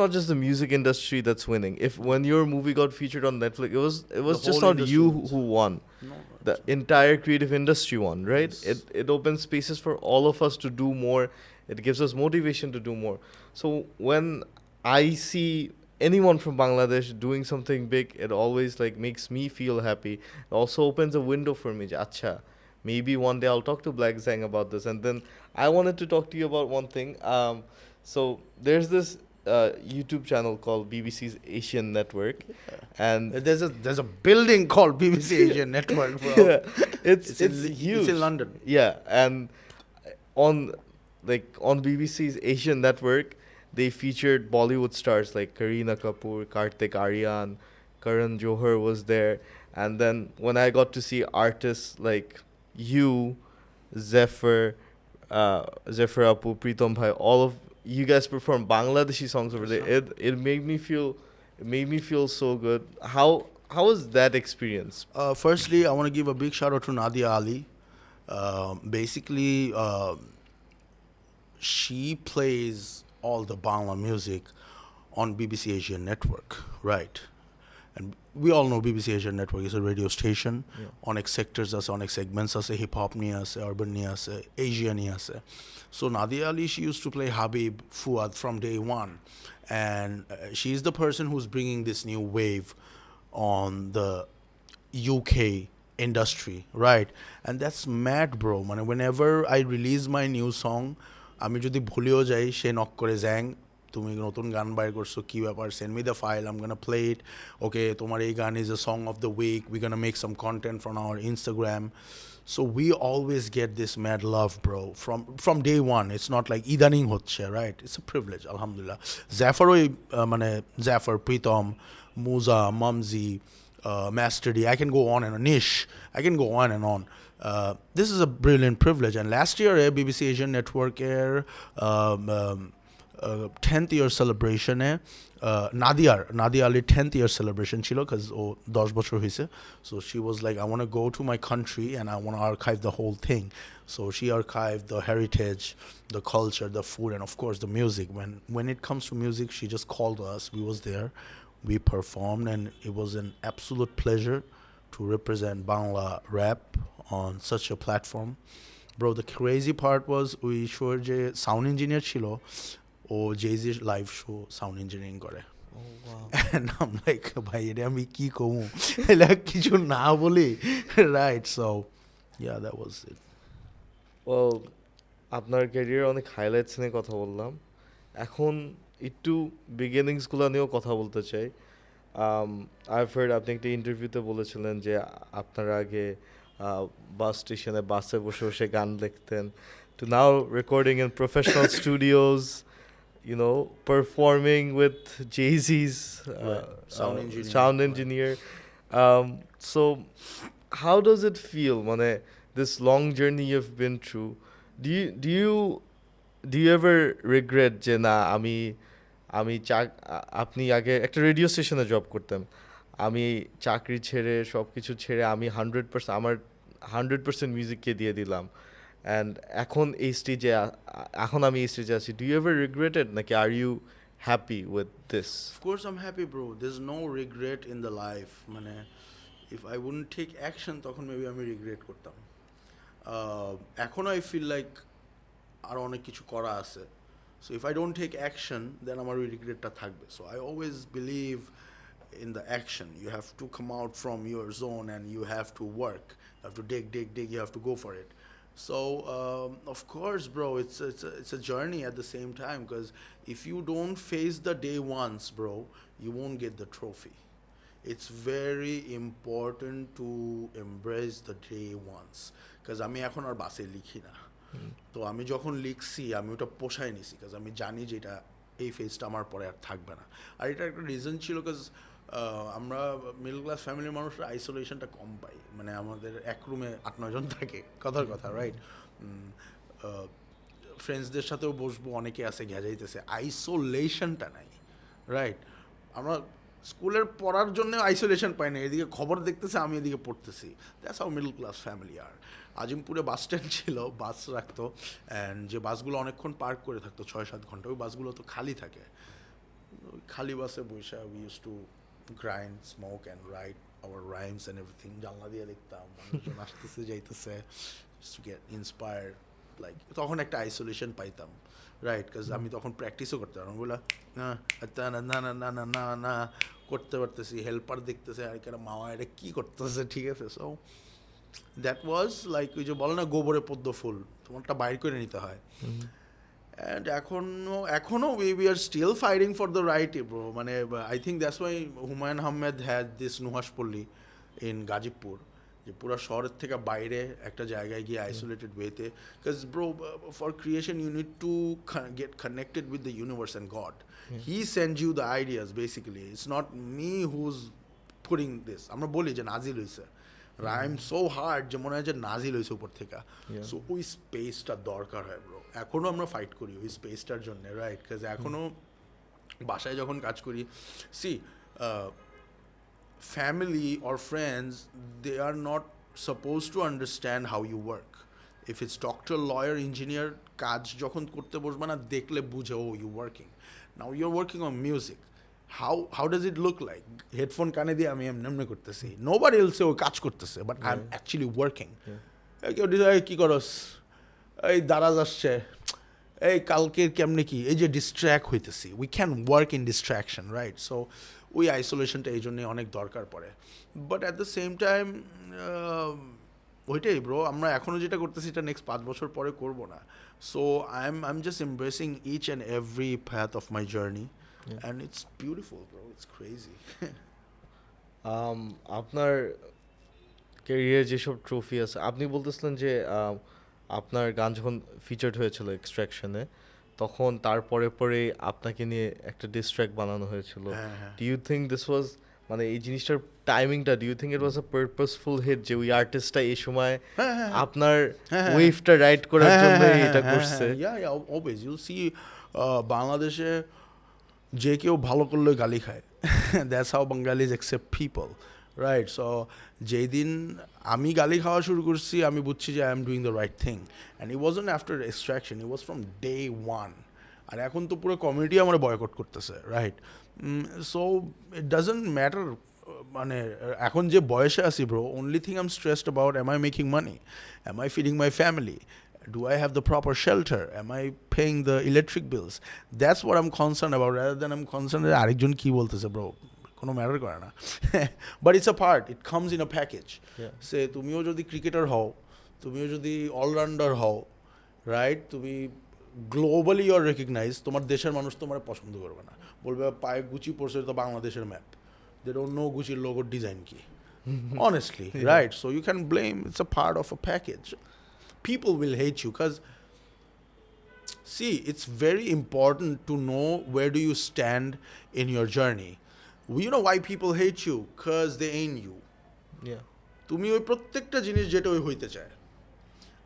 not just the music industry that's winning. If when your movie got featured on Netflix, it was just not you who won. No, The entire creative industry won, right? Yes. It opens spaces for all of us to do more. It gives us motivation to do more. So when I see anyone from Bangladesh doing something big, it always like makes me feel happy. It also opens a window for me. Acha, maybe one day I'll talk to Black Zang about this. And then I wanted to talk to you about one thing. So there's this YouTube channel called BBC's Asian Network, and there's a building called BBC Asian Network, bro. Yeah, it's huge. It's in London. Yeah, and on BBC's Asian Network, they featured Bollywood stars like Kareena Kapoor, Kartik Aaryan, Karan Johar was there, and then when I got to see artists like you, Zephyr Apu, Pritam Bhai, all of you guys perform Bangladeshi songs over there. It made me feel so good. How was that experience? Firstly, I want to give a big shout out to Nadia Ali. Basically, she plays all the Bangla music on BBC Asian Network, right? And we all know BBC Asian Network is a radio station. অনেক sectors আছে, অনেক segments আছে, hip hop নিয়ে আছে, urban নিয়ে আছে, Asia নিয়ে আছে। So Nadia Ali, she used to play Habib, Fuad from day one, and she is the person who's bringing this new wave on the UK industry, right? And that's mad, bro. মানে whenever I release my new song, আমি যদি ভুলেও যাই, সে knock করে, জ্যাং তুমি নতুন গান বাইর করছো, কি ব্যাপার, send me the file, I'm gonna play it, okay তোমার এই গান is a song of the week, we gonna make some content from our Instagram. So we always get this mad love, bro, from day one. It's not like idaning hocche, right? It's a privilege, alhamdulillah. Zafar ওই মানে Zafar, Pritam, Musa, Mumsy, Master D, I can go on and on, Nish, I can go on and on. This is a brilliant privilege. And last year, BBC Asian Network Air 10th year celebration, Nadia Ali 10th year celebration chilo, because ও 10 বছর হয়েছে. So she was like, I want to go to my country and I want to archive the whole thing. So she archived the heritage, the culture, the food, and of course the music. When it comes to music, she just called us. We was there, we performed, and it was an absolute pleasure to represent Bangla Rap on such a platform. Bro, the crazy part was we sure যে sound engineer ছিল, ও Jay-Z live show sound engineering করে. And I'm like, ভাই এটা আমি কি কমু, এটা কিছু না বলি, right? So yeah, that was it. Well, আপনার ক্যারিয়ার অনেক হাইলাইটস নিয়ে কথা বললাম, এখন একটু বিগিনিংসগুলো নিয়েও কথা বলতে চাই। আইভ হার্ড আপনি একটা ইন্টারভিউতে বলেছিলেন যে আপনার আগে বাস স্টেশনে বাসে বসে বসে গান লিখতেন, to now recording in professional studios, you know, performing with Jay-Z's sound engineer. So how does it feel, mane, this long journey you've been through? Do you ever regret যে না আমি আপনি আগে একটা রেডিও স্টেশনে জব করতেন, আমি চাকরি ছেড়ে সব কিছু ছেড়ে আমি 100% আমার 100% মিউজিককে দিয়ে দিলাম, and এখন এই স্টেজে আমি এই স্টেজে আছি, do you ever regret it, নাকি are you happy with this? Of course I'm happy, bro. There's no regret in the life. মানে if I wouldn't take action, তখন maybe আমি regret করতাম. এখনো I feel like আর অনেক কিছু করা আছে. So if I don't take action, then আমার ওই regretটা থাকবে. So I always believe in the action. You have to come out from your zone and you have to work. You have to dig, you have to go for it. So of course, bro, it's a journey at the same time, because if you don't face the day once, bro, you won't get the trophy. It's very important to embrace the day once, because আমি এখন আর বাসে লিখি না, তো আমি যখন লিখছি আমি ওটা পোষায় নিছি, because আমি জানি যে এটা এই ফেজটা আমার পরে আর থাকবে না। আর এটা একটা রিজন ছিল, because আমরা মিডল ক্লাস ফ্যামিলির মানুষরা আইসোলেশনটা কম পাই, মানে আমাদের এক রুমে 8-9 জন থাকে, কথার কথা, রাইট? ফ্রেন্ডসদের সাথেও বসবো, অনেকে আছে ঘেজাইতেছে, আইসোলেশনটা নাই, রাইট? আমরা স্কুলের পড়ার জন্য আইসোলেশন পাই না, এদিকে খবর দেখতেছে, আমি এদিকে পড়তেছি। That's how middle class family are. আজিমপুরে বাস স্ট্যান্ড ছিল, বাস রাখতো, অ্যান্ড যে বাসগুলো অনেকক্ষণ পার্ক করে থাকতো 6-7 ঘন্টা, ওই বাসগুলো তো খালি থাকে, খালি বাসে বসে we use to grind, smoke and write our rhymes and everything. জানলা দিয়ে দেখতাম মানুষজন আসতেছে যাইতেছে, just to get inspired. Like তখন একটা আইসোলেশন পাইতাম, রাইট? কাজ আমি তখন প্র্যাকটিসও করতে পারতাম, বলে না না না না না না না করতে পারতেছি, হেল্পার দেখতেছে আর কেন মামা এটা কী করতেছে, ঠিক আছে? সো দ্যাট ওয়াজ লাইক ওই যে বলে না গোবরে পদ্ম ফুল, তোমারটা বাইর করে নিতে হয়। And এখনো we are still fighting for the right, bro. মানে I think that's why Humayun Ahmed had this Nuhash Palli in Gazipur, যে পুরো শহরের থেকে বাইরে একটা জায়গায় গিয়ে আইসোলেটেড ওয়েতে, because bro, for creation you need to get connected with the universe and God. He sends you the ideas basically. It's not me who's putting this. আমরা বলি যে নাজিল হইছে, রাইম সো হার্ড যে মনে হয় যে নাজিল হয়েছে উপর থেকে। সো ওই স্পেসটা দরকার হয়, ব্রো। এখনও আমরা ফাইট করি ওই স্পেসটার জন্য, রাইট? কাজ এখনও বাসায় যখন কাজ করি, C family or friends, they are not supposed to understand how you work. If it's doctor, lawyer, engineer, কাজ যখন করতে বসবে না, দেখলে বুঝে ও you working. Now you're working on music. How does it look like? Headphone কানে দিয়ে আমি এমনি করতেছি, nobody else ও কাজ করতেছে, but I'm actually working. কেউ দিছে কি করস, এই দারাজ আসছে, এই কালকের কেমনে কি, এই যে ডিস্ট্র্যাক্ট হইতেছি, we can work in distraction, right? So ওই আইসোলেশনটা এই জন্যে অনেক দরকার পড়ে but at the same time ওইটাই ব্রো আমরা এখনও যেটা করতেছি এটা নেক্সট 5 বছর পরে করবো না so I am just embracing each and every path of my journey and it's beautiful bro it's crazy আপনার ক্যারিয়ার যেসব ট্রফি আছে আপনি বলতেছিলেন যে আপনার গান যখন ফিচার্ড হয়েছিল এক্সট্রাকশনে তখন তারপরে পরে আপনাকে নিয়ে একটা ডিস্ট্র্যাক্ট বানানো হয়েছিল do you think this was মানে এই জিনিসটার টাইমিংটা do you think it was a purposeful hit যে ওই আর্টিস্টটা এই সময় আপনার ওয়েভটা রাইড করার জন্য এটা করছে অলওয়েজ ইউল সি বাংলাদেশে যে কেউ ভালো করলে গালি খায় that's how বাঙালিজ accept people right so যেই দিন আমি গালি খাওয়া শুরু করছি আমি বুঝছি যে I am doing the right thing and he wasn't after extraction he was from day one আর এখন তো পুরো কমিউনিটি আমার বয়কট করতেছে right so it doesn't matter মানে এখন যে বয়সে আছি bro only thing I am stressed about am I making money am I feeding my family do I have the proper shelter am I paying the electric bills that's what I'm concerned about rather than I'm concerned that আরেকজন কি বলতেছে bro কোনো matter করে না but it's a part it comes in a package সে তুমিও যদি cricketer হও তুমিও যদি অলরাউন্ডার হও রাইট তুমি গ্লোবালি ইউর রেকগনাইজ তোমার দেশের মানুষ তোমার পছন্দ করবে না বলবে পায়ে গুচি পড়ছে তো বাংলাদেশের ম্যাপ দে ডোন্ট নো গুচির লোগোর ডিজাইন কি honestly right so you can blame it's a part of a package people will hate you because see it's very important to know where do you stand in your journey you know why people hate you because they ain't you তুমি ওই প্রত্যেকটা জিনিস যেটা ওই হইতে চায়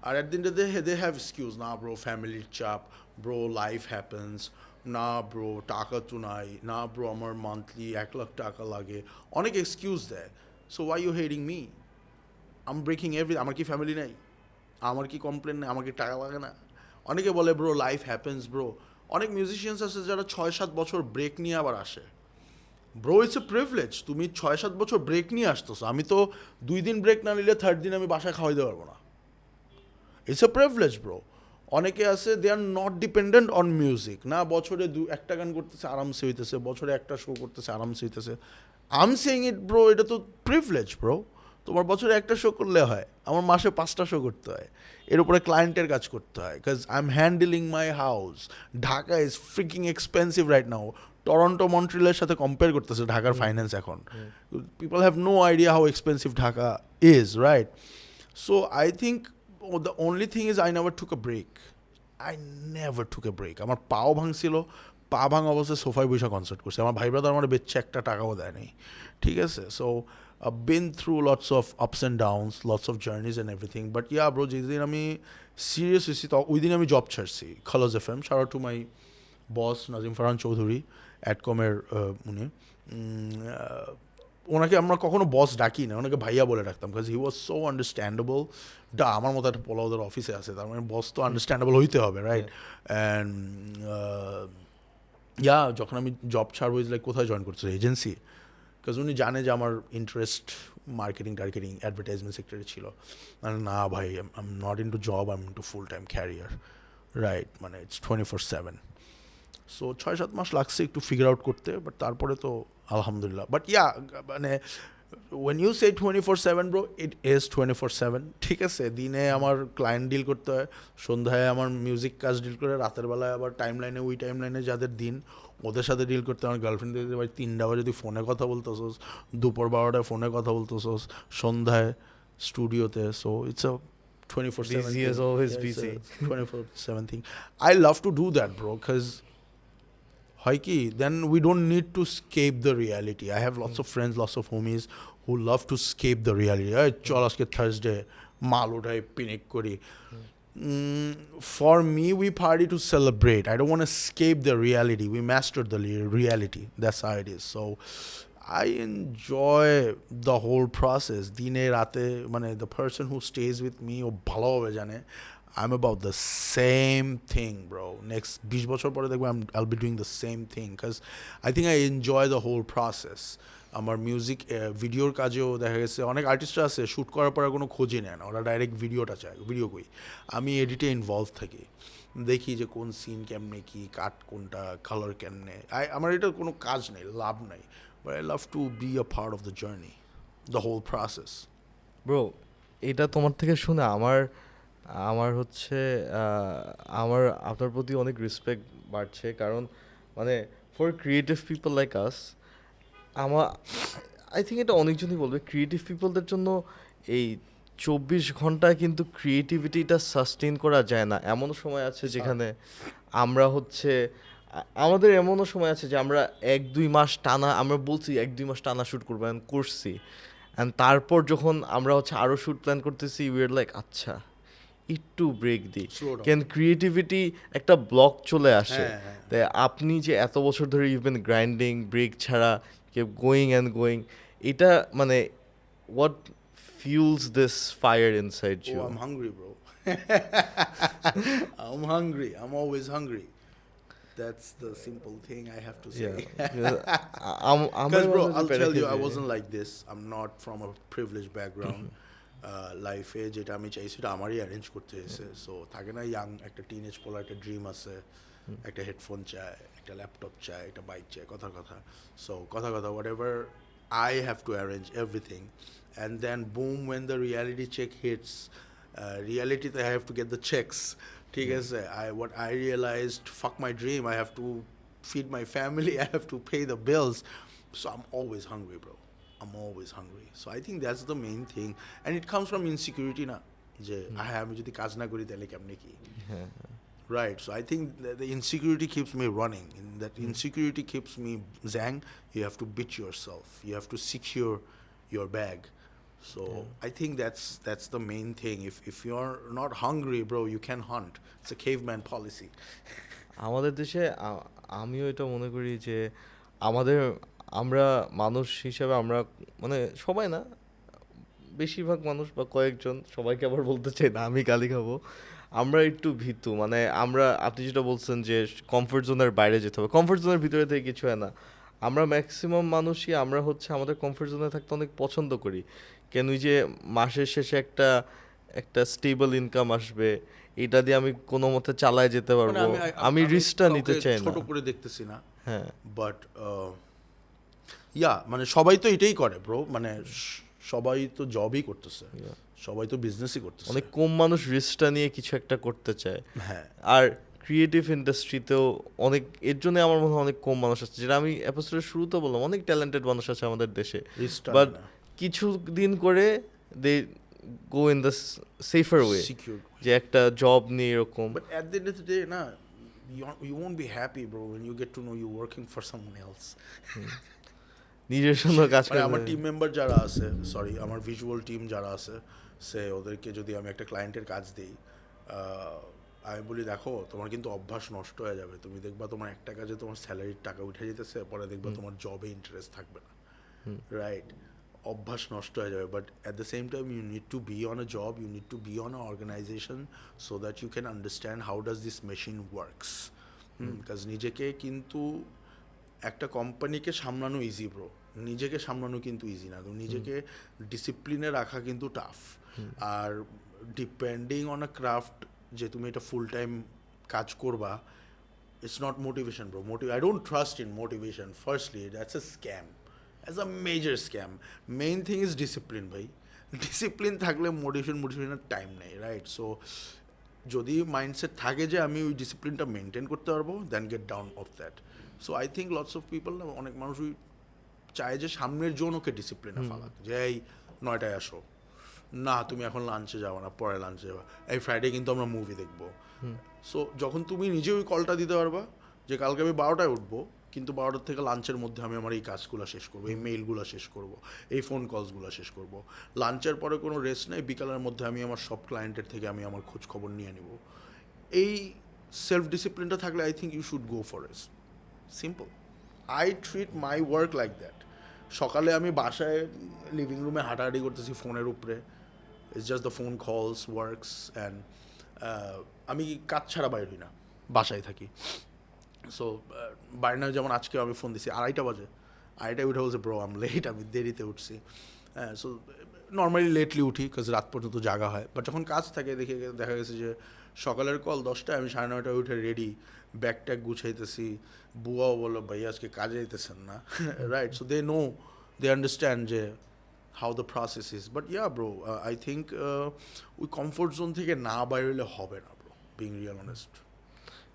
আর at the end of the day they have excuse না bro ফ্যামিলির চাপ bro life happens না bro টাকা তো নাই না bro আমার মান্থলি 1 লাখ টাকা লাগে অনেক এক্সকিউজ দেয় so why you hating me I'm breaking everything আমার কি ফ্যামিলি নাই আমার কি কমপ্লেন নেই আমার কি টাকা লাগে না অনেকে বলে ব্রো লাইফ হ্যাপেন্স ব্রো অনেক মিউজিশিয়ানস আছে যারা 6-7 বছর ব্রেক নিয়ে আবার আসে ব্রো ইটস এ প্রিভিলেজ তুমি 6-7 বছর ব্রেক নিয়ে আসতেছো আমি তো 2 দিন ব্রেক না নিলে 3rd দিন আমি বাসায় খাওয়াইতে পারবো না ইটস এ প্রিভিলেজ ব্রো অনেকে আছে they are not dependent on music না বছরে একটা গান করতেছে আরামসে হইতেছে বছরে একটা শো করতেছে আরামসে হইতেছে I am saying it bro এটা তো প্রিভিলেজ ব্রো তোমার বছরে একটা শো করলে হয় আমার মাসে 5টা শো করতে হয় এর উপরে ক্লায়েন্টের কাজ করতে হয় because I am handling my house Dhaka is freaking expensive right now Toronto মন্ট্রিলের সাথে কম্পেয়ার করতেছে ঢাকার ফাইন্যান্স এখন people have no idea how expensive Dhaka is right so I think the only thing is I never took a break আমার পাও ভাঙছিল পা ভাঙা অবস্থায় সোফায় বসে কনসার্ট করছে আমার ভাই ব্রাদার আমার বেচছে একটা টাকাও দেয় নাই ঠিক আছে so I've been through lots of ups and downs, lots of journeys and everything. But yeah, bro, যেদিন আমি সিরিয়াস হয়েছি তো ওই দিন আমি জব ছাড়ছি খালাজ FM. Shout out to my boss Nazim Farhan Chowdhury অ্যাডকমের উনি ওনাকে আমরা কখনো বস ডাকি না ওনাকে ভাইয়া বলে ডাকতাম because he was so understandable আমার মতো একটা পোলা ওদের অফিসে আছে তার মানে বস তো আন্ডারস্ট্যান্ডেবল হইতে হবে রাইট অ্যান্ড যখন আমি জব ছাড়বো ইজ লাইক কোথায় জয়েন করছে এজেন্সি বিকজ উনি জানে যে আমার ইন্টারেস্ট মার্কেটিং অ্যাডভার্টাইজমেন্ট সেক্টরে ছিল না ভাই I am not into job I am into full time career right মানে ইটস 24/7 সো 6-7 মাস লাগছে একটু ফিগার আউট করতে বাট তারপরে তো আলহামদুলিল্লাহ বাট মানে when you say 24/7 bro it is 24/7 ঠিক আছে দিনে আমার ক্লায়েন্ট ডিল করতে হয় সন্ধ্যায় আমার মিউজিক কাজ ডিল করে রাতের বেলায় আবার ওই টাইম লাইনে যাদের দিন ওদের সাথে ডিল করতে আমার গার্লফ্রেন্ড ভাই 3টা বাজে যদি ফোনে কথা বলতেছোস দুপুর 12টায় ফোনে কথা বলতেছোস সন্ধ্যায় স্টুডিওতে so it's a 24/7 Busy as always busy. 24/7 thing I love to do that bro because হয় কি then we don't need to escape the reality I have lots of friends lots of homies who love to escape the reality চল আজকে Thursday মাল উঠাই picnic করি for me we party to celebrate I don't want to escape the reality we mastered the reality that's how it is so I enjoy the whole process dine rate mane the person who stays with me o bhalo hobe jane I'm about the same thing bro next 20 বছর পরে দেখব I'll be doing the same thing because I think I enjoy the whole process আমার music ভিডিওর কাজেও দেখা গেছে অনেক আর্টিস্টরা আছে শ্যুট করার পরে কোনো খোঁজই নেয় না ওরা ডাইরেক্ট ভিডিওটা চায় ভিডিও কই আমি এডিটে ইনভলভ থাকি দেখি যে কোন সিন কেমনে কি কাট কোনটা কালার কেমনে আমার এটা কোনো কাজ নেই লাভ নাই but I love to be a part of the journey, the whole process. Bro, এটা তোমার থেকে শুনে আমার আমার হচ্ছে আমার আপনার প্রতি অনেক রেসপেক্ট বাড়ছে, কারণ মানে ফর ক্রিয়েটিভ পিপল লাইক আস, আমার আই থিঙ্ক এটা অনেকজনই বলবে, ক্রিয়েটিভ পিপলদের জন্য এই 24 ঘন্টায় কিন্তু ক্রিয়েটিভিটিটা সাস্টেইন করা যায় না। এমনও সময় আছে যেখানে আমরা হচ্ছে আমাদের এমনও সময় আছে যে আমরা 1-2 মাস টানা, আমরা বলছি 1-2 মাস টানা শ্যুট করবো, and করছি, অ্যান্ড তারপর যখন আমরা হচ্ছে আরও শ্যুট প্ল্যান করতেছি, উই আর লাইক আচ্ছা একটু ব্রেক দিই, Slow down. কেন ক্রিয়েটিভিটি একটা ব্লক চলে আসে। হ্যাঁ, হ্যাঁ। তাই আপনি যে এত বছর ধরে ইউ বিন গ্রাইন্ডিং ব্রেক ছাড়া, গোয়িং অ্যান্ড গোয়িং, এটা মানে what fuels this fire inside you? Oh, I'm hungry, bro. I'm hungry. I'm always hungry. That's the simple thing I have to say. Because, bro, I'll tell you, I wasn't like this. I'm not from a privileged background. লাইফে যেটা আমি চাইছি সেটা আমারই arrange করতে হয়েছে। So থাকে না ইয়াং একটা টিনেজ পোলার একটা ড্রিম আছে, একটা হেডফোন চায়, একটা ল্যাপটপ চায়, একটা বাইক চায়, কথা সো কথা what ever I have to arrange everything, and then boom, when the reality check hits, reality I have to get the checks. ঠিক আছে, what I realized, fuck my dream, I have to feed my family, I have to pay the bills, so I'm always hungry, bro. I'm always hungry. So I think that's the main thing, and it comes from insecurity na, je আমি যদি কাজ না করি তাহলে কেমনে কি, right? So I think the insecurity keeps me running, and that insecurity keeps me Zang. You have to beat yourself, you have to secure your bag. So I think that's the main thing. If you're not hungry, bro, you can hunt. It's a caveman policy. আমাদের দেশে আমিও এটা মনে করি যে আমাদের, আমরা মানুষ হিসাবে আমরা মানে সবাই না, বেশিরভাগ মানুষ বা কয়েকজন, সবাইকে আবার বলতে চাই না, আমি গালি খাবো, আমরা একটু ভীতু। মানে আমরা, আপনি যেটা বলছেন যে কমফোর্ট জোনের বাইরে যেতে হবে, কমফোর্ট জোনের ভিতরে থেকে কিছু হয় না। আমরা ম্যাক্সিমাম মানুষই আমরা হচ্ছে আমাদের কমফোর্ট জোনে থাকতে অনেক পছন্দ করি, কেন যে মাসের শেষে একটা একটা স্টেবল ইনকাম আসবে, এটা দিয়ে আমি কোনো মতে চালায় যেতে পারবো, আমি রিস্কটা নিতে চাই না। ছোট করে দেখতেছি না, হ্যাঁ, বাট মানে সবাই তো এটাই করে, ব্রো। মানে সবাই তো জবই করতেছে, সবাই তো বিজনেসই করতেছে, অনেক কম মানুষ রিস্কটা নিয়ে কিছু একটা করতে চায়। হ্যাঁ, আর ক্রিয়েটিভ ইন্ডাস্ট্রিতেও অনেক, এর জন্য আমার মনে হয় অনেক কম মানুষ আছে, যেটা আমি এপিসোডের শুরুতে বললাম, অনেক ট্যালেন্টেড মানুষ আছে আমাদের দেশে, বাট কিছু দিন করে they go in the safer way, যে একটা জব নিয়ে এরকম। But at the end of the day না, you won't be happy, bro, when you get to know you're working for someone else. নিজের জন্য কাজ করে। আমার টিম মেম্বার যারা আছে, সরি, আমার ভিজুয়াল টিম যারা আছে, সে ওদেরকে যদি আমি একটা ক্লায়েন্টের কাজ দিই, আমি বলি দেখো তোমার কিন্তু অভ্যাস নষ্ট হয়ে যাবে, তুমি দেখবা তোমার একটা কাজে তোমার স্যালারির টাকা উঠে যেতেছে, পরে দেখবা তোমার জবে ইন্টারেস্ট থাকবে না, রাইট? অভ্যাস নষ্ট হয়ে যাবে। But at the same time you need to be on a job, you need to be on a organization, so that you can understand how does this machine works. Because নিজেকে কিন্তু একটা কোম্পানিকে সামলানো easy, bro, নিজেকে সামলানো কিন্তু easy না। তো নিজেকে ডিসিপ্লিনে রাখা কিন্তু টাফ। আর ডিপেন্ডিং অন আ ক্রাফট, যে তুমি এটা ফুল টাইম কাজ করবা, it's not motivation, bro. I don't trust in motivation. Firstly that's a scam, that's a major scam. Main thing is discipline, ভাই। ডিসিপ্লিন থাকলে মোটিভেশনের টাইম নেই, রাইট? সো যদি মাইন্ডসেট থাকে যে আমি ওই ডিসিপ্লিনটা মেনটেন করতে পারবো, then get down of that. So I think lots of people, অনেক মানুষই চায় যে সামনের জন ওকে ডিসিপ্লিনে ফালাক, যে এই 9টায় আসো, না তুমি এখন লাঞ্চে যাবো না, পরে লাঞ্চে যাবো, এই ফ্রাইডে কিন্তু আমরা মুভি দেখবো। সো যখন তুমি নিজে ওই কলটা দিতে পারবা যে কালকে আমি 12টায় উঠবো, কিন্তু 12টার থেকে লাঞ্চের মধ্যে আমি আমার এই কাজগুলো শেষ করবো, এই মেইলগুলো শেষ করবো, এই ফোন কলসগুলো শেষ করবো, লাঞ্চের পরে কোনো রেস্ট নেই, বিকালের মধ্যে আমি আমার সব ক্লায়েন্টের থেকে আমি আমার খোঁজ খবর নিয়ে নিব, এই সেলফ ডিসিপ্লিনটা থাকলে I think you should go for it. Simple. I treat my work like that. সকালে আমি বাসায় লিভিং রুমে হাঁটাহাঁটি করতেছি ফোনের উপরে, it's just the phone calls works, and আমি কাজ ছাড়া বাইর হই না, বাসায় থাকি। সো বাইরে না, যেমন আজকে আমি ফোন দিছি 2:30 বাজে, 2:30 উঠে বলছে ব্রো আম লেট, আমি দেরিতে উঠছি। হ্যাঁ, সো নর্মালি লেটলি উঠি কাজ রাত পর্যন্ত জাগা হয়, বাট যখন কাজ থাকে দেখা গেছে যে সকালের কল 10টায়, আমি 9:30টায় উঠে রেডি, ব্যাগ ট্যাগ গুছাইতেছি, বুয়াও বললো ভাই আজকে কাজে যেতেছেন না, রাইট? সো দে আন্ডারস্ট্যান্ড যে how the process is. But yeah bro, I think ওই কমফোর্ট জোন থেকে না বাইরে হবে না ব্রো, বিং রিয়েল অনেস্ট।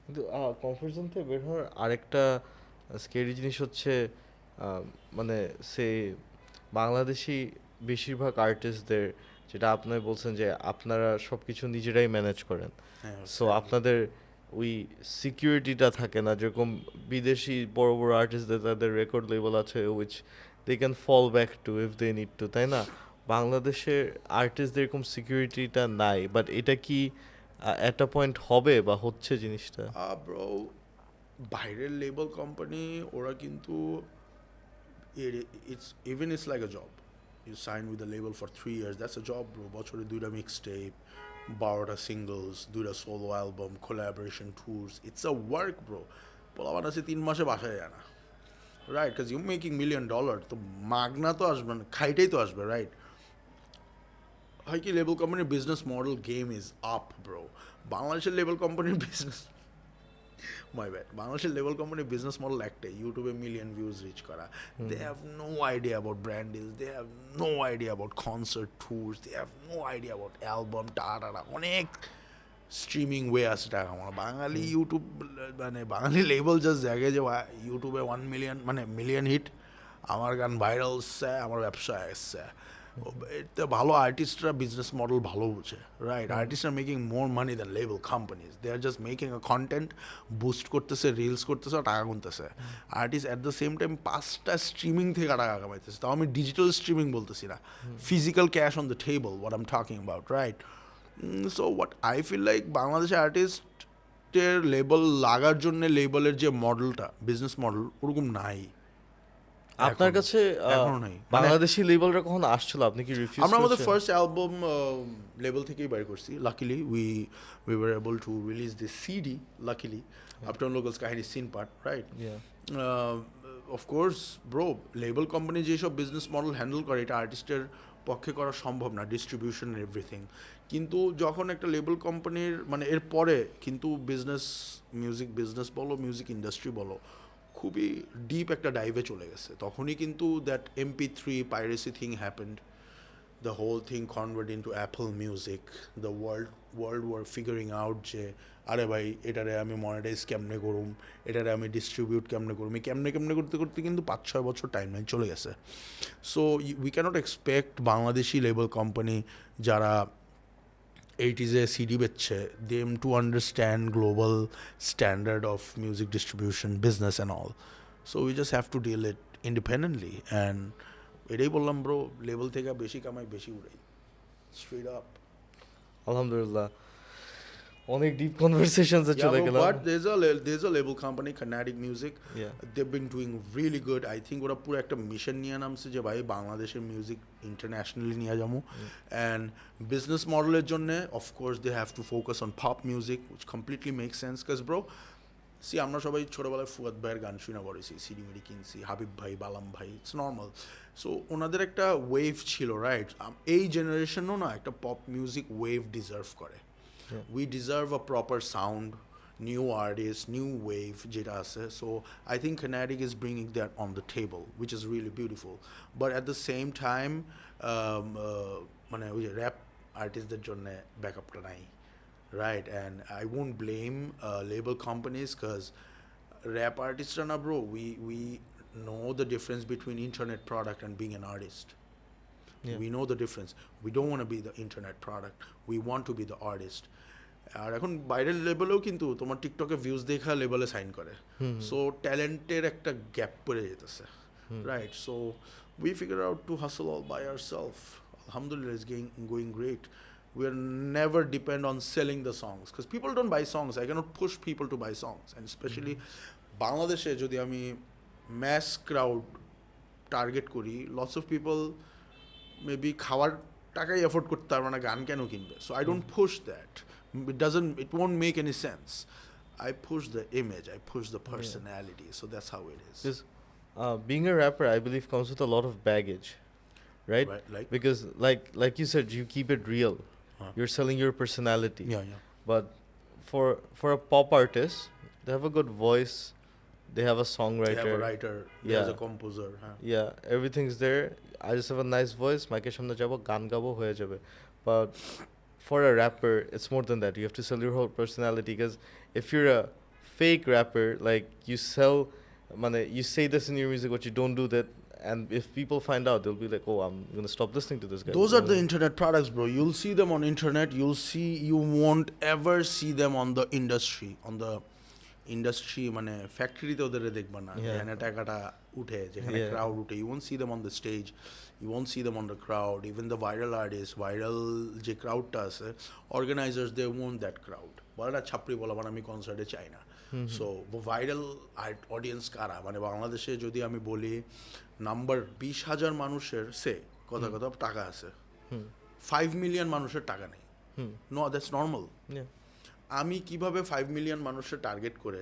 কিন্তু কমফোর্ট জোন থেকে বের হওয়ার আরেকটা স্কেরি জিনিস হচ্ছে মানে সে বাংলাদেশি বেশিরভাগ আর্টিস্টদের, যেটা আপনি বলছেন যে আপনারা সব কিছু নিজেরাই ম্যানেজ করেন, হ্যাঁ, সো আপনাদের ওই সিকিউরিটিটা থাকে না যেরকম বিদেশি বড় বড় আর্টিস্টদের তাদের রেকর্ড লেভেল আছে which they can fall back to if they need to, তাই না? বাংলাদেশের আর্টিস্টদের এরকম সিকিউরিটিটা নাই, বাট এটা কি অ্যাট আ পয়েন্ট হবে বা হচ্ছে জিনিসটা? ব্রো, বাইরের লেবেল কোম্পানি ওরা কিন্তু it's like a job. You sign with the label for 3 years, that's a job bro. বছরে 2টা mixtape, 12টা singles, 2টা solo album, collaboration tours, it's a work bro. পোলাপান আছে 3 মাসে বাসায় যায় না, রাইট? কাজ ইউ মেকিং $1 million, তো মাগনা তো আসবে না, খাইটাই তো আসবে, রাইট? হয় কি লেবেল কোম্পানির business model game is up bro. বাংলাদেশের লেবেল কোম্পানির বিজনেস, মাই ব্যাড, বাংলাদেশের লেভেল কোম্পানির বিজনেস মডেল একটাই, ইউটিউবে মিলিয়ন ভিউজ রিচ করা। They have no idea about brand deals, they have no idea about concert tours, they have no idea about album টাটা। অনেক streaming way আছে টাকা কামানো। বাঙালি ইউটিউব মানে বাঙালি লেভেল জাস্ট জায়গায় যে ইউটিউবে 1 মিলিয়ন মানে মিলিয়ন হিট, আমার গান ভাইরাল হচ্ছে, আমার ব্যবসা এসছে। এতে ভালো আর্টিস্টরা বিজনেস মডেল ভালো বুঝে, right? Artist are making more money than label companies. They are just making a content, boost করতেছে, রিলস করতেছে, টাকা গুনতেছে। Artist at the same time 5টা স্ট্রিমিং থেকে টাকা কামাইতেছে। তাও আমি ডিজিটাল স্ট্রিমিং বলতেছি না, physical cash on the table, what I am talking about, right? So what I feel like, বাংলাদেশের আর্টিস্টের লেবেল লাগার জন্য লেবেলের যে মডেলটা, বিজনেস মডেল ওরকম নাই আপনার কাছে এখনো নাই। বাংলাদেশি লেবেলরা কখন আসছিল, আপনি কি রিফিউজ আমরা আমাদের করেছেন? ফার্স্ট অ্যালবাম লেভেল থেকেই বাইর করছি। Luckily we were able to release this CD, luckily Uptown Locals কাহিনী scene part, right? Of course bro, label company যেসব বিজনেস মডেল হ্যান্ডেল করে এটা আর্টিস্টের পক্ষে করা সম্ভব না, ডিস্ট্রিবিউশন এভরিথিং। কিন্তু যখন একটা লেবেল কোম্পানির মানে এরপরে কিন্তু মিউজিক বিজনেস বলো, মিউজিক ইন্ডাস্ট্রি বলো, খুবই ডিপ একটা ডাইভে চলে গেছে। তখনই কিন্তু that MP3 piracy thing happened, the whole thing convert into Apple Music, the world were figuring out যে আরে ভাই এটারে আমি মনিটাইজ কেমনে করুম, এটারে আমি ডিস্ট্রিবিউট কেমনে করুম, কেমনে করতে করতে কিন্তু 5-6 বছর টাইমলাইন চলে গেছে। So we can't expect Bangladeshi label company যারা 80s সিডি বেচছে, them to understand global standard of music distribution business and all. So we just have to deal it independently. And এটাই বললাম ব্রো, লেভেল থেকে বেশি কামাই, বেশি উড়াই, স্ট্রেট আপ। আলহামদুলিল্লাহ, অনেক ডিপ কনভারসেশনসে চলে গেলাম। But there's a label company, Kinetic Music. Yeah. They've been doing really good. I think ওরা পুরো একটা মিশন নিয়ে নামছে যে ভাই বাংলাদেশের মিউজিক ইন্টারন্যাশনালি নিয়ে যাবো। অ্যান্ড বিজনেস মডেলের জন্য of course they have to focus on pop music, which completely make sense. কাজ ব্রো আমরা সবাই ছোটোবেলায় ফুয়াদ ভাইয়ের গান শুনে বলেছি, সিডি মিডি কিনছি, হাবিব ভাই, বালাম ভাই, ইটস নর্মাল। সো ওনাদের একটা ওয়েভ ছিল, রাইট? এই জেনারেশনও না একটা পপ মিউজিক ওয়েভ ডিজার্ভ করে। We deserve a proper sound, new artists, new wave যেটা আছে। So I think Kinetic is bringing that on the table, which is really beautiful. But at the same time মানে ওই যে rap আর্টিস্টদের জন্য ব্যাকআপটা নাই, right? And I won't blame label companies because rap artists are na bro, we know the difference between internet product and being an artist. Yeah. We know the difference. We don't want to be the internet product, we want to be the artist. আর এখন বাইরের লেভেলেও কিন্তু তোমার টিকটকে views দেখা লেভেলে sign করে। So ট্যালেন্টের একটা gap পড়ে যেতেছে, right? So we figure out to হাসল অল বাই আওয়ারসেলফ। আলহামদুলিল্লাহ, it's going great. We are never depend on selling the songs because people don't buy songs. I cannot push people to buy songs, and especially বাংলাদেশে যদি আমি mass crowd target করি, lots of people maybe খাওয়ার টাকাই afford করতে পারবে না, গান কেন কিনবে? So I don't push that, it won't make any sense. I push the image, I push the personality. So that's how it is. Because being a rapper, I believe, comes with a lot of baggage. right? Right, like? Because like you said, you keep it real. You're selling your personality. Yeah. But for a pop artist, they have a good voice, they have a They songwriter. have a writer, they have a composer. Yeah, everything's there. I just have a nice voice, মাইকের সামনে যাব, গান গাবো, হয়ে যাবে. But for a rapper, it's more than that. You have to sell your whole personality, because if you're a fake rapper, like you sell, you say this in your music, but you don't do that, and if people find out, they'll be like, oh, I'm gonna stop listening to this guy. Those are the internet products, bro. You'll see them on internet. You won't ever see them on the industry মানে ফ্যাক্টরিতে ওদের দেখবা না এখানে টাকাটা উঠে যেখানে crowd উঠে you won't see them on the stage, you won't see them on the crowd. Even the viral artists, viral যে ক্রাউডটা আছে, organizers, they want that crowd. বলা ছাপড়ি বলা মানে আমি কনসার্টে চাই না. সো ভাইরাল অডিয়েন্স কারা, মানে বাংলাদেশে যদি আমি বলি নাম্বার 20,000 মানুষের কথা টাকা আছে, 5 মিলিয়ন মানুষের টাকা নেই. No, that's normal. আমি কিভাবে 5 মিলিয়ন মানুষের টার্গেট করে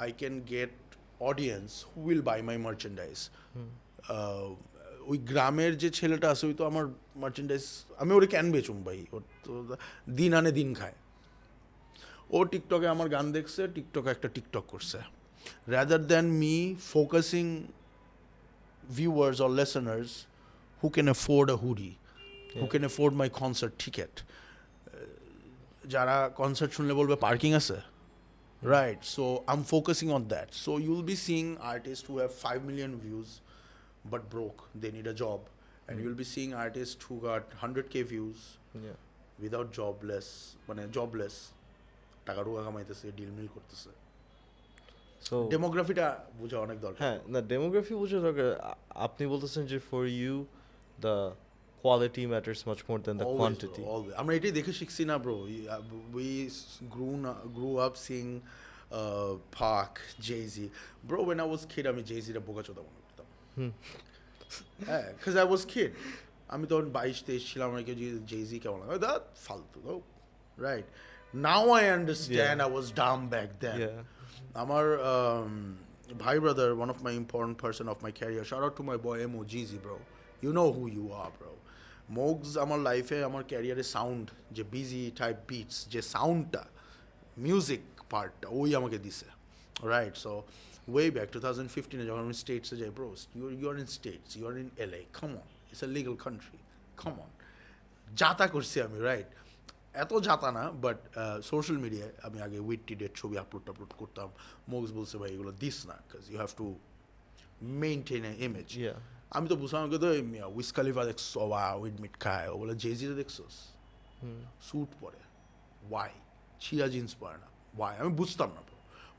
I can get audience who will buy my merchandise. ওই গ্রামের যে ছেলেটা আছে, ওই তো আমার মার্চেন্ডাইজ আমি ওরে ক্যান বেচুম ভাই, ওর তো দিন আনে দিন খায়. ও টিকটকে আমার গান দেখছে, টিকটকে একটা টিকটক করছে. Rather than me focusing viewers or listeners who can afford a hoodie, who can afford my concert ticket. যারা কনসার্ট শুনলে বলবে পার্কিং আছে, right? So I am focusing on that. So you will be seeing artist who have 5 million views but broke, they need a job. And you will be seeing artists who got 100k views without jobless, মানে jobless, টাকা রুগা কামাইতেছে, deal মিল করতেছে. So ডেমোগ্রাফিটা বোঝা অনেক দরকার. হ্যাঁ, না, demography বোঝা দরকার. আপনি বলতেছেন যে for you the quality matters much more than the quantity. Always. আমরা এটাই দেখে শিখছি না, bro. We grew up seeing Pac, Jay-Z. Bro, when I was kid, আমি Jay-Z রা বোকাচোদা মনে করতাম. হ্যাঁ, because I was kid. আমি তখন 22-23 ছিলাম, আমার কেউ Jay-Z কেমন লাগে, that ফালতু, right? Now I understand. I was dumb back then. আমার ভাই brother, one of my important person of my career, shout out to my boy Mo Jeezy, bro. You know who you are, bro. Mogs আমার লাইফে, আমার ক্যারিয়ারে sound যে busy type bits, যে সাউন্ডটা, music পার্টটা ওই আমাকে দিছে, রাইট? সো ওয়ে ব্যাক 2015 যখন আমি স্টেটসে যাই, bro, you are in States, you are in LA, come on, it's a legal country, come on. যাতা করছি আমি, রাইট? এত যাতা না, বাট সোশ্যাল মিডিয়ায় আমি আগে উইথ টিডের ছবি আপলোড করতাম. মোগস বলছে ভাই এগুলো দিস না, because you have to maintain a image. আমি তো বুঝলাম, আমাকে তো উইস খালিফা দেখছো, উইড মিট খায়, ও বলে জেজিরা দেখছোস, স্যুট পরে, ওয়াই? ছিঁড়া জিন্স পরে না, ওয়াই? আমি বুঝতাম না, ব্রো.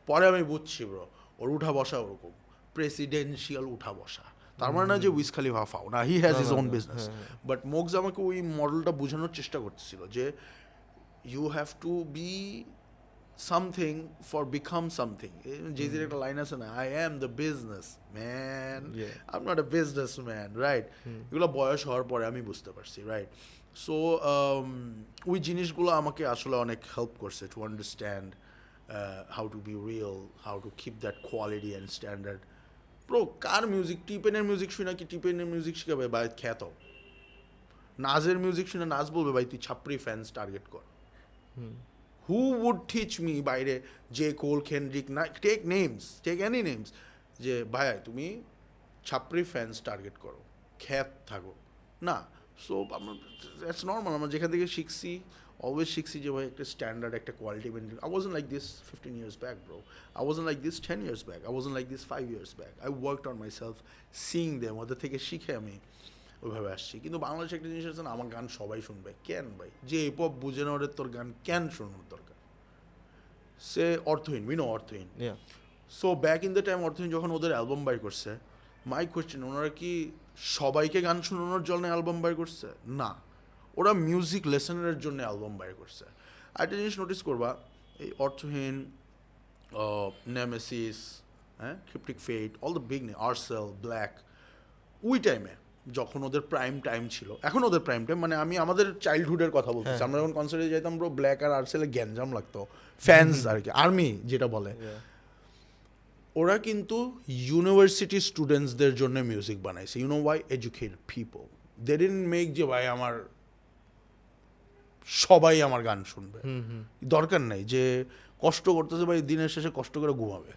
পরে আমি বুঝছি, ব্রো, ওর উঠা বসা ওরকম প্রেসিডেন্সিয়াল উঠা বসা. তার মানে না যে উইস খালিফা ফাও না, he has his own business. But মোগস আমাকে ওই মডেলটা বোঝানোর চেষ্টা করতেছিল যে you have to be something for become something. Jay-Z's একটা লাইন আছে না, I am the business man, I'm not a businessman, right? এগুলো বয়স হওয়ার পরে আমি বুঝতে পারছি, রাইট? সো ওই জিনিসগুলো আমাকে আসলে অনেক হেল্প করছে to understand how to be real, how to keep that quality and standard. Bro, কার মিউজিক, টিপেনের মিউজিক শুনে কি টিপেনের মিউজিক শিখাবে ভাই খ্যাত? নাজের মিউজিক শুনে নাজ বলবে ভাই তুই ছাপড়ি ফ্যান্স টার্গেট কর. Who would teach me বাইরে যে কোল, কেন্ড্রিক, না, take names, take any names, যে ভাই তুমি ছাপড়ি ফ্যান্স টার্গেট করো, খ্যাত থাকো না? সো আমার দ্যাটস নর্মাল. আমরা যেখান থেকে শিখছি, অলওয়েজ শিখছি যে ভাই একটা স্ট্যান্ডার্ড, একটা quality maintain. I wasn't like this 15 years back, bro. I wasn't like this 10 years back. I wasn't like this 5 years back. I worked on myself, seeing them, ওদের থেকে শিখে আমি ওইভাবে আসছি. কিন্তু বাংলাদেশে একটা জিনিস আছে না, আমার গান সবাই শুনবে. কেন ভাই? যে হিপহপ বুঝে না ওদের তোর গান কেন শোনানোর দরকার? সে অর্থহীন, মিনো অর্থহীন. So back in the time অর্থহীন যখন ওদের অ্যালবাম বাইর করছে, মাই কোয়েশ্চেন, ওনারা কি সবাইকে গান শোনানোর জন্য অ্যালবাম বাইর করছে? না, ওরা মিউজিক লেসনের জন্য অ্যালবাম বাইর করছে. একটা জিনিস নোটিস করবা, এই অর্থহীন, নেমেসিস, হ্যাঁ, Cryptic Fate, all the big name, Artcell, Black, ওই টাইমে যখন ওদের প্রাইম টাইম ছিল, এখন ওদের প্রাইম টাইম, মানে আমি আমাদের চাইল্ডহুডের কথা বলতেছি. আমরা যখন কনসার্টে যেতাম, ব্রো, ব্ল্যাক আর আর্সেলে গ্যাঞ্জাম লাগতো, ফ্যান্স আর কি, আর্মি যেটা বলে. ওরা কিন্তু ইউনিভার্সিটি স্টুডেন্টসদের জন্য মিউজিক বানাইছে, you know why? Educated people. They didn't make যে ভাই আমার সবাই আমার গান শুনবে, দরকার নাই যে কষ্ট করতেছে ভাই, দিনের শেষে কষ্ট করে ঘুমাবে,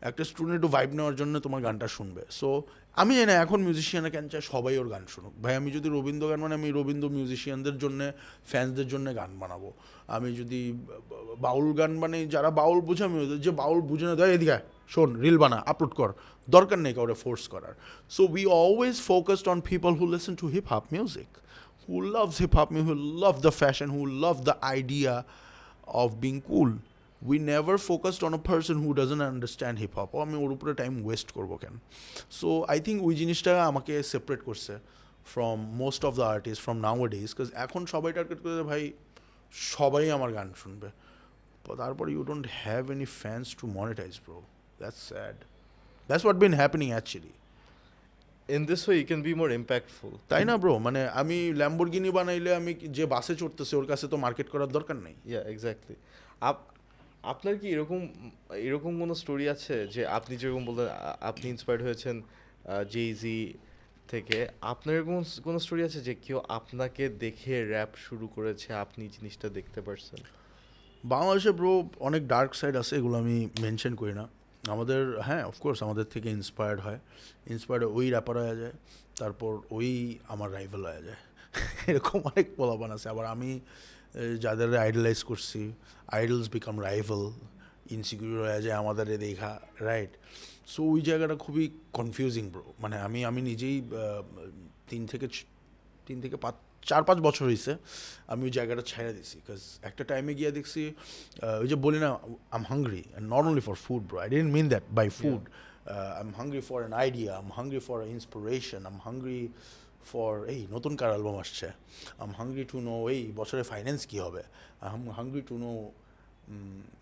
একটা স্টুডেন্ট একটু ভাইব নেওয়ার জন্য তোমার গানটা শুনবে। সো আমি জানি না এখন মিউজিশিয়ানরা কেন চায় সবাই ওর গান শুনুক। ভাই আমি যদি রবীন্দ্র গান মানে আমি রবীন্দ্র মিউজিশিয়ানদের জন্য, ফ্যান্সদের জন্য গান বানাবো। আমি যদি বাউল গান বানাই, যারা বাউল বুঝে, আমি যে বাউল বুঝে না, দেয় এদিকে শোন রিল বানা, আপলোড কর, দরকার নেই কাউরে ফোর্স করার। So we always focused on people who listen to hip hop music, who loves hip hop music, who love the fashion, who love the idea of being cool. We never focused on a person who doesn't understand hip hop. আমি ওর উপরে time waste করবো কেন? So I think ওই জিনিসটা আমাকে separate করছে from most of the artist from now days, because এখন সবাই টার্গেট করে ভাই সবাই আমার গান শুনবে, তারপর you don't have any fans to monetize bro. That's sad. That's what been happening actually. In this way you can be more impactful, তাই না ব্রো? মানে আমি ল্যাম্বরগিনি বানাইলে আমি যে বাসে চড়তেছে ওর কাছে তো মার্কেট করার দরকার নেই। ইয়া এক্স্যাক্টলি। আপনার কি এরকম এরকম কোনো স্টোরি আছে যে আপনি যেরকম বললেন আপনি ইন্সপায়ার্ড হয়েছেন জেইজি থেকে, আপনার এরকম কোনো স্টোরি আছে যে কেউ আপনাকে দেখে র্যাপ শুরু করেছে, আপনি জিনিসটা দেখতে পারছেন? বাংলাদেশে ব্রো অনেক ডার্ক সাইড আছে, এগুলো আমি মেনশন করি না। আমাদের হ্যাঁ অফকোর্স আমাদের থেকে ইন্সপায়ার্ড হয়, ইন্সপায়ার্ড ওই র্যাপার হয়ে যায়, তারপর ওই আমার রাইভাল হয়ে যায়। এরকম অনেক পোলাপান আছে। আবার আমি যাদের আইডলাইজ করছি, আইডলস বিকাম রাইভাল, ইনসিকিউর হয়ে যায় আমাদের দেখা, রাইট? সো ওই জায়গাটা খুবই কনফিউজিং ব্রো। মানে আমি নিজেই 4-5 বছর হয়েছে আমি ওই জায়গাটা ছেড়ে দিছি, বিকজ একটা টাইমে গিয়ে দেখছি ওই যে বলি না, I am hungry, and not only for food bro, I didn't mean that by food. I am hungry for an idea, I am hungry for inspiration, I am hungry for এই নতুন কার অ্যালবাম আসছে, I am hungry to know এই বছরে finance কী হবে, I am hungry to know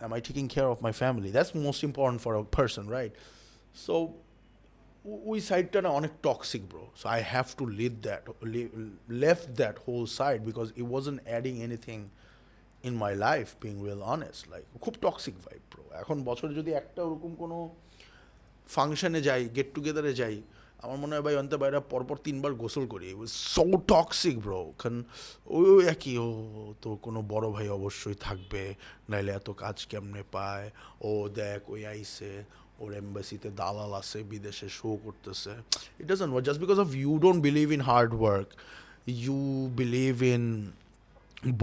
am I taking care of my family? That's most important for a person, right? So ওই সাইডটা না অনেক toxic bro. So I have to left that whole side because it wasn't adding anything in my life, being real honest. Like খুব toxic vibe bro. এখন বছরে যদি একটা ওরকম কোনো ফাংশনে যাই, গেট টুগেদারে যাই, আমার মনে হয় ভাই অন্তে বাইরে পরপর 3বার গোসল করি। So toxic bro. কারণ ওই একই, ও তো কোনো বড় ভাই অবশ্যই থাকবে, নাইলে এত কাজ কেমনে পায়, ও দেখ ওই আইসে, ওর এম্বাসিতে দালাল আছে, বিদেশে শো করতেছে। It doesn't work. Just because of you don't believe in hard work, you believe in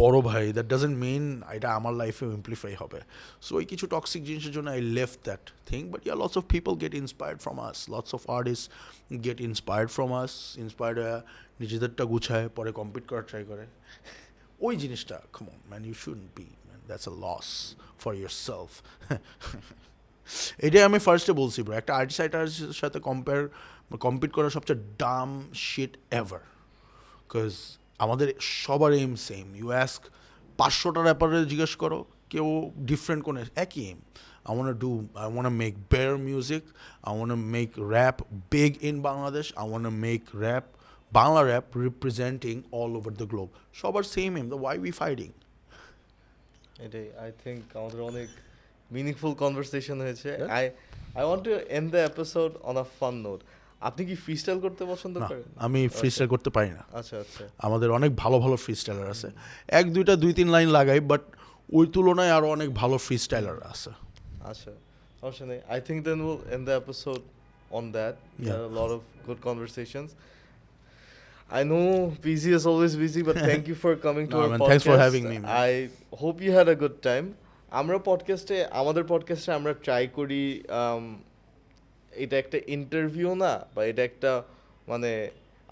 বড় ভাই, দ্যাট ডাজন্ট মিন এটা আমার লাইফেও ইমপ্লিফাই হবে। সো ওই কিছু টক্সিক জিনিসের জন্য I left that thing. But yeah, lots of people get inspired from us, lots of artist get inspired from us, inspired নিজেদেরটা গুছায় পরে কম্পিট করার ট্রাই করে। ওই জিনিসটা come on man, you shouldn't be man, that's a loss for yourself. এটাই আমি ফার্স্টে বলছি ব্রো, একটা আর্টিস্টের সাথে কম্পিট করা সবচেয়ে ডাম শিট এভার। বিকজ আমাদের সবার এম সেম। ইউ অ্যাস্ক 500টা র্যাপারে জিজ্ঞেস করো, কেউ ডিফারেন্ট কোনো, একই M. I want to make better music. I want to make rap big in Bangladesh. I want to make Bangla Rap representing all over the globe. সবার same aim, why we fighting? এটাই I think আমাদের অনেক meaningful conversation হয়েছে। I want to end the episode on a fun note. আপনি কি freestyle করতে পছন্দ করেন? আমি ফ্রিস্টাইল করতে পারি না। আচ্ছা আচ্ছা। আমাদের অনেক ভালো ভালো ফ্রিস্টাইলার আছে, 2-3 লাইন লাগাই, বাট ওই তুলনায় আরও অনেক ভালো ফ্রিস্টাইলার আছে। আচ্ছা, সমস্যা নেই। I think then will end the episode on that. Lot of good conversations. I know busy is always busy, but thank you for coming to our podcast. Thanks for having me, man. I hope you had a good time. আমাদের পডকাস্টে আমরা try করি এটা একটা interview না, বা এটা একটা মানে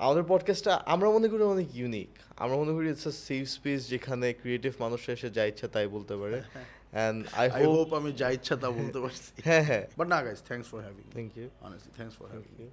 আমাদের পডকাস্টটা আমরা মনে করি অনেক ইউনিক। আমরা মনে করি ইটস আ সেফ স্পেস যেখানে ক্রিয়েটিভ মানুষরা এসে যা ইচ্ছা তাই বলতে পারে। And I hope আমি যা ইচ্ছা তা বলতে পারছি। হ্যাঁ হ্যাঁ। But nah guys, thanks for having me. Thank you. Honestly, thanks for having me.